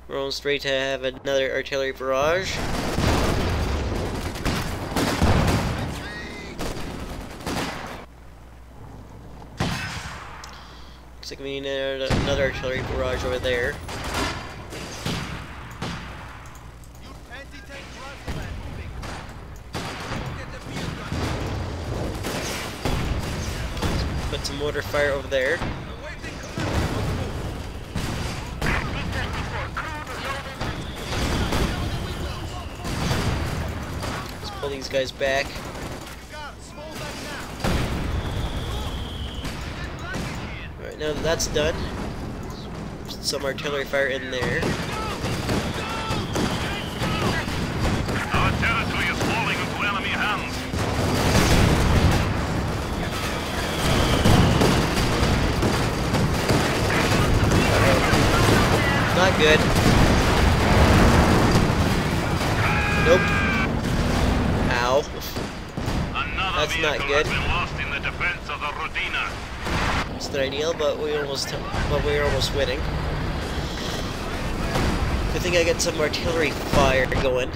S1: We're on straight to have another artillery barrage. Looks like we need another artillery barrage over there.
S5: You anti-tank rifleman moving.
S4: Get the field gun.
S1: Put some mortar fire over there.
S4: Awaiting command.
S6: T-34 crude loaded.
S1: Let's pull these guys back.
S5: Guards, fall back now.
S1: Alright, now that that's done, put some artillery fire in there.
S2: Our territory is falling into enemy hands.
S1: Not good. Nope. Ow.
S2: Another
S1: That's not
S2: vehicle
S1: good.
S2: has been lost in the defense of the Rodina.
S1: wasn't ideal, but we're almost winning. Good thing I got some artillery fire going.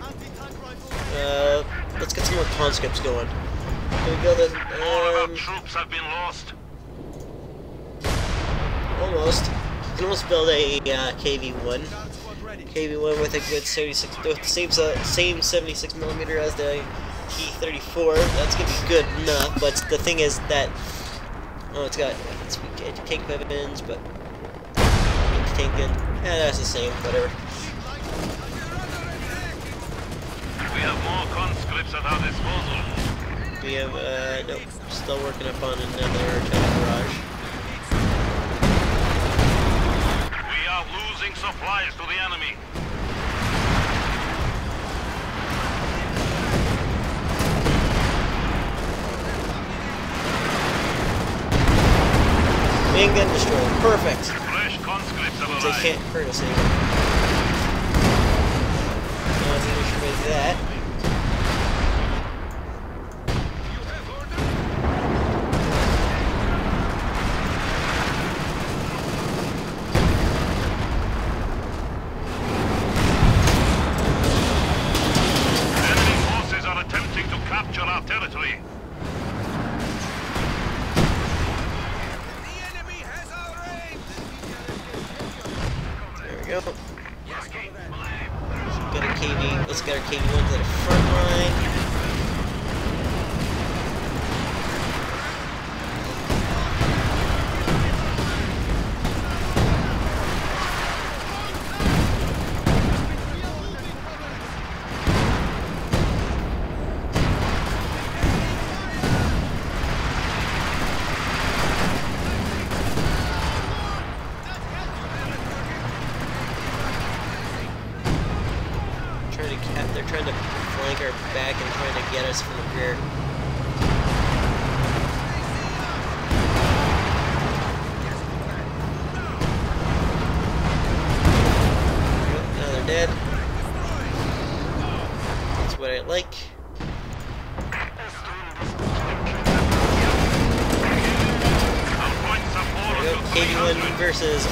S5: Anti-tank rifle.
S1: Let's get some more conscripts going. Can we build it?
S2: All of our troops have been lost.
S1: Almost. You can almost build a KV-1.
S5: Guard squad ready.
S1: KV-1 with a good 76, with the same 76 millimeter as the T-34. That's gonna be good enough. But the thing is that it's got tank weapons, but tank gun. Yeah, that's the same. Whatever.
S2: We have more conscripts at our disposal.
S1: We have nope. Still working upon another tank barrage.
S2: We are losing supplies to the enemy.
S1: Main gun destroyed. Perfect.
S2: Fresh conscripts have
S1: They
S2: arrived.
S1: can't hurt us anymore. Now I think we should make that.
S2: Enemy forces are attempting to capture our territory.
S3: The enemy has our range!
S1: There we go. Got a KV. Let's get our KV-1 to the front line. They're trying to flank our back and trying to get us from the rear. Now they're dead. That's what I like.
S2: Our points have fallen
S1: There we go.
S2: to
S1: KV-1 versus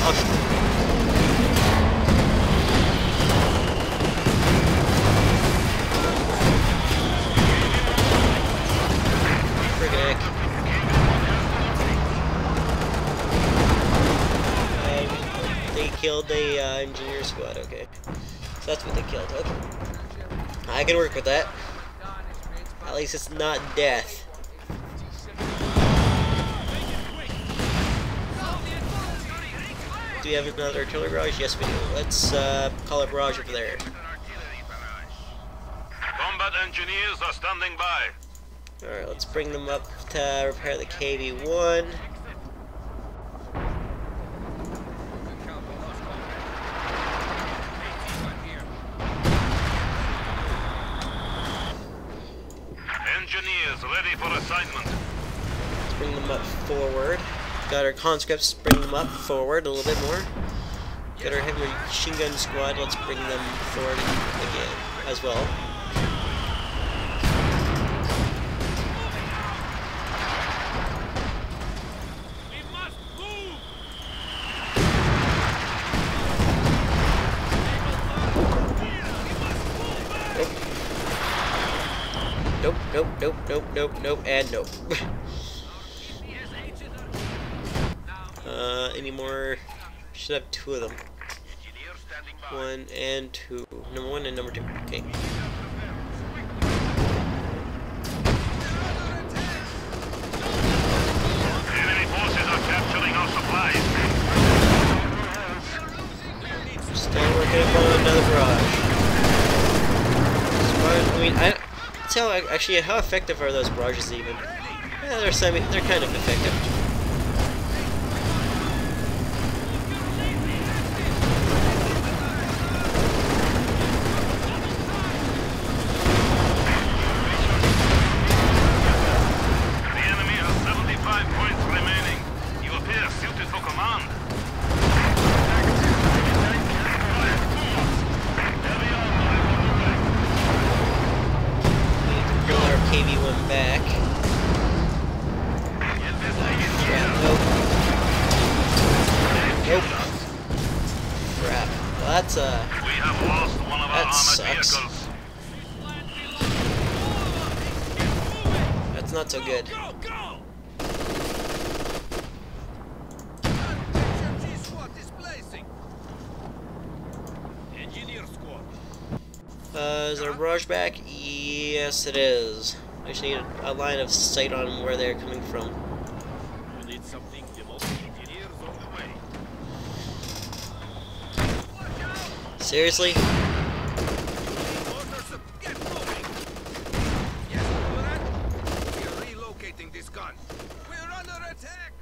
S1: friggin' heck. They killed the engineer squad, okay. So that's what they killed, okay. I can work with that. At least it's not death. Do we have another artillery barrage? Yes, we do. Let's call a barrage over there.
S2: Combat engineers are standing by.
S1: Alright, let's bring them up to repair the KV-1.
S2: Engineers ready for assignment.
S1: Let's bring them up forward. Got our conscripts, bring them up forward a little bit more. Got our heavy machine gun squad, let's bring them forward again as well.
S3: We must move!
S1: Nope, nope, nope, nope, nope, nope, and nope. Any more? Should have two of them.
S2: Engineers standing by.
S1: 1 and 2. Number 1 and number 2. Okay.
S2: Enemy forces are capturing our supplies.
S1: Still working on another barrage. I mean, I tell actually how effective are those barrages even? Yeah, they're kind of effective.
S2: The enemy has 75 points remaining. You appear suited for command.
S1: Bring our KV-1 back.
S2: Get this thing in
S1: That's
S2: We have lost one of our
S1: That
S2: armored
S1: sucks.
S2: vehicles.
S1: that's not so good.
S3: Go, go!
S5: HMG squad displacing.
S3: Engineer squad.
S1: Is there a barrage back? Yes, it is. I just need a line of sight on where they're coming from.
S3: You need something, demo engineers on the way.
S1: Seriously?
S5: Orders to get moving. Yes, Comrade. We are relocating this gun. We're under attack.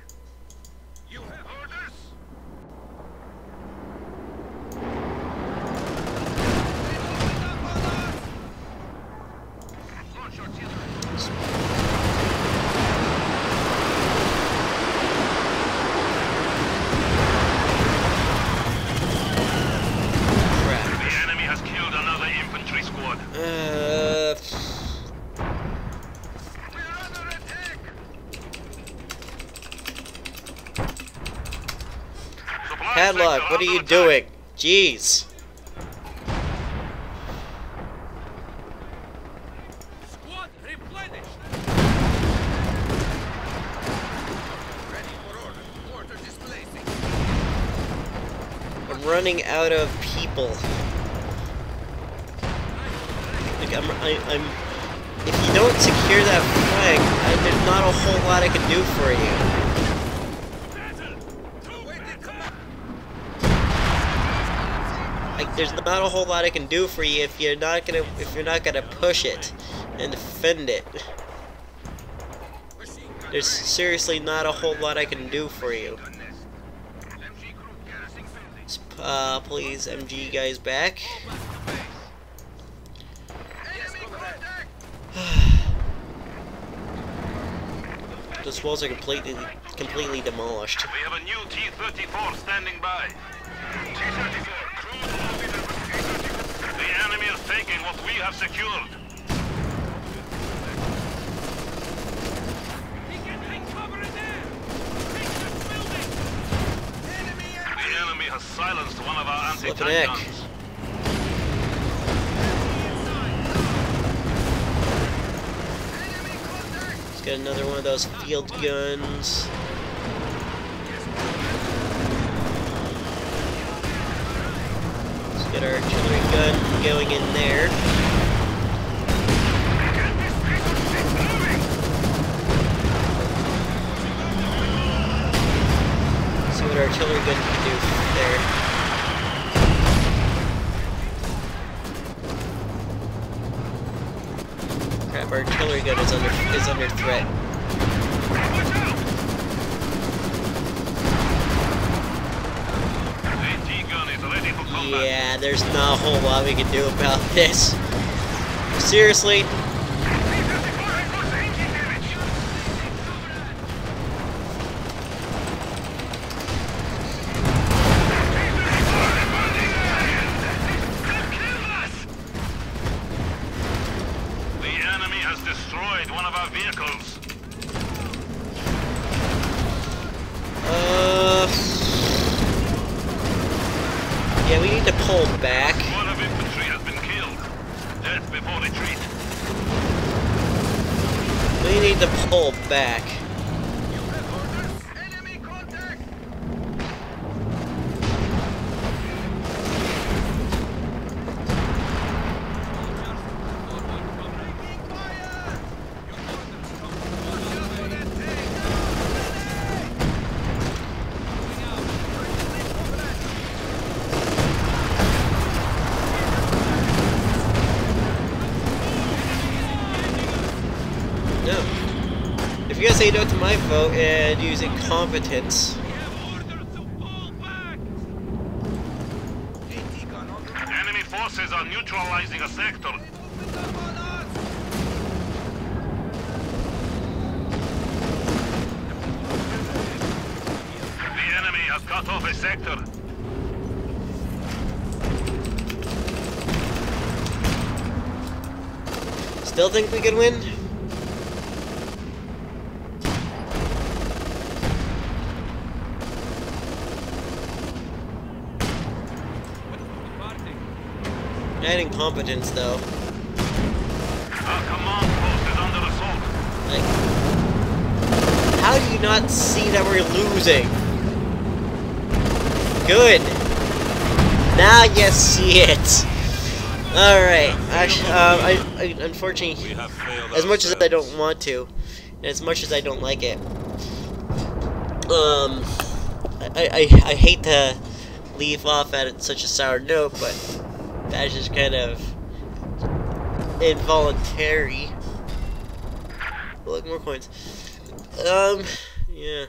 S5: You have orders? They opened up on us. Launch artillery.
S1: Crap.
S2: The enemy has killed another infantry squad.
S5: We're under attack.
S2: Supply
S1: Padlock,
S2: sector
S1: what are you
S2: under attack.
S1: doing? Jeez.
S3: Squad replenished.
S5: Ready for order. Order displacing.
S1: I'm running out of people. Like I'm. If you don't secure that flank, there's not a whole lot I can do for you.
S5: Waiting command.
S1: Like, there's not a whole lot I can do for you if you're not gonna push it and defend it.
S5: Machine gun.
S1: There's seriously not a whole lot I can do for you.
S5: Gun nest. MG group garrison building.
S1: Please, MG guys back.
S5: Enemy contact.
S1: Those walls are completely demolished.
S2: We have a new T-34 standing by. T-34, cruise orbiter with T-34. The enemy is taking what we have secured.
S3: He can take cover in there. Take that building.
S2: The enemy has silenced one of our
S1: Flippin'
S2: anti-tank
S1: heck.
S2: guns.
S1: Let's get another one of those field guns. Let's get our artillery gun going in there. See what our artillery gun can do there. Crap, our artillery gun is under threat.
S2: AT gun is ready for combat.
S1: Yeah, there's not a whole lot we can do about this. Seriously?
S2: The enemy has destroyed one of our vehicles.
S1: Yeah, we need to pull back.
S2: One of infantry has been killed. Death before retreat.
S1: We need to pull back.
S5: Enemy contact. Taking fire. Watch out for that tank.
S1: No. If you guys say no to my vote and use incompetence,
S3: We have orders to fall back.
S5: AT gun on the
S2: Enemy forces are neutralizing a sector.
S5: opened up on us.
S2: The enemy has cut off a sector.
S1: still think we can win? and incompetence, though.
S2: Our command post is under assault.
S1: Like, how do you not see that we're losing? Good. Now you see it. All right. I unfortunately,
S2: We have failed
S1: as much as I
S2: ourselves.
S1: don't want to, and as much as I don't like it, I hate to leave off at such a sour note, but that's just kind of involuntary. Look, more coins. Yeah,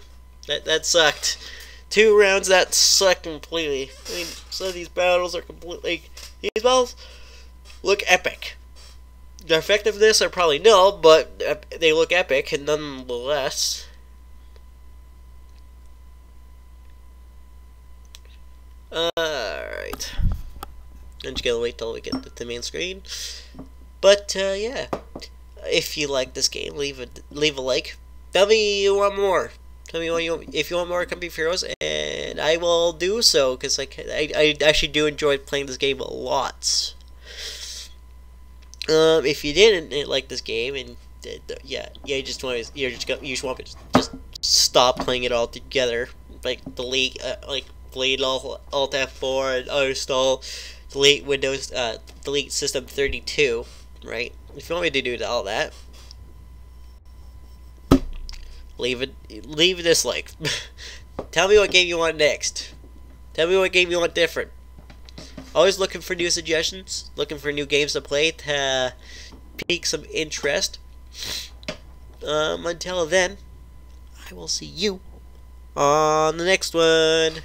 S1: that sucked. 2 rounds that sucked completely. I mean, some of these battles are completely. These battles look epic. Their effectiveness are probably nil, but they look epic, and nonetheless. Alright. I'm just gonna wait till we get to the main screen. But, yeah. If you like this game, leave a like. Tell me you want more. Tell me if you want more Company of Heroes, and I will do so, because like, I actually do enjoy playing this game a lot. If you didn't like this game, and you just want me to just stop playing it all together, like delete Alt F4 and uninstall, delete Windows, delete System 32, right? If you want me to do all that, leave a dislike. Tell me what game you want next. Tell me what game you want different. Always looking for new suggestions, looking for new games to play to pique some interest. Until then, I will see you on the next one.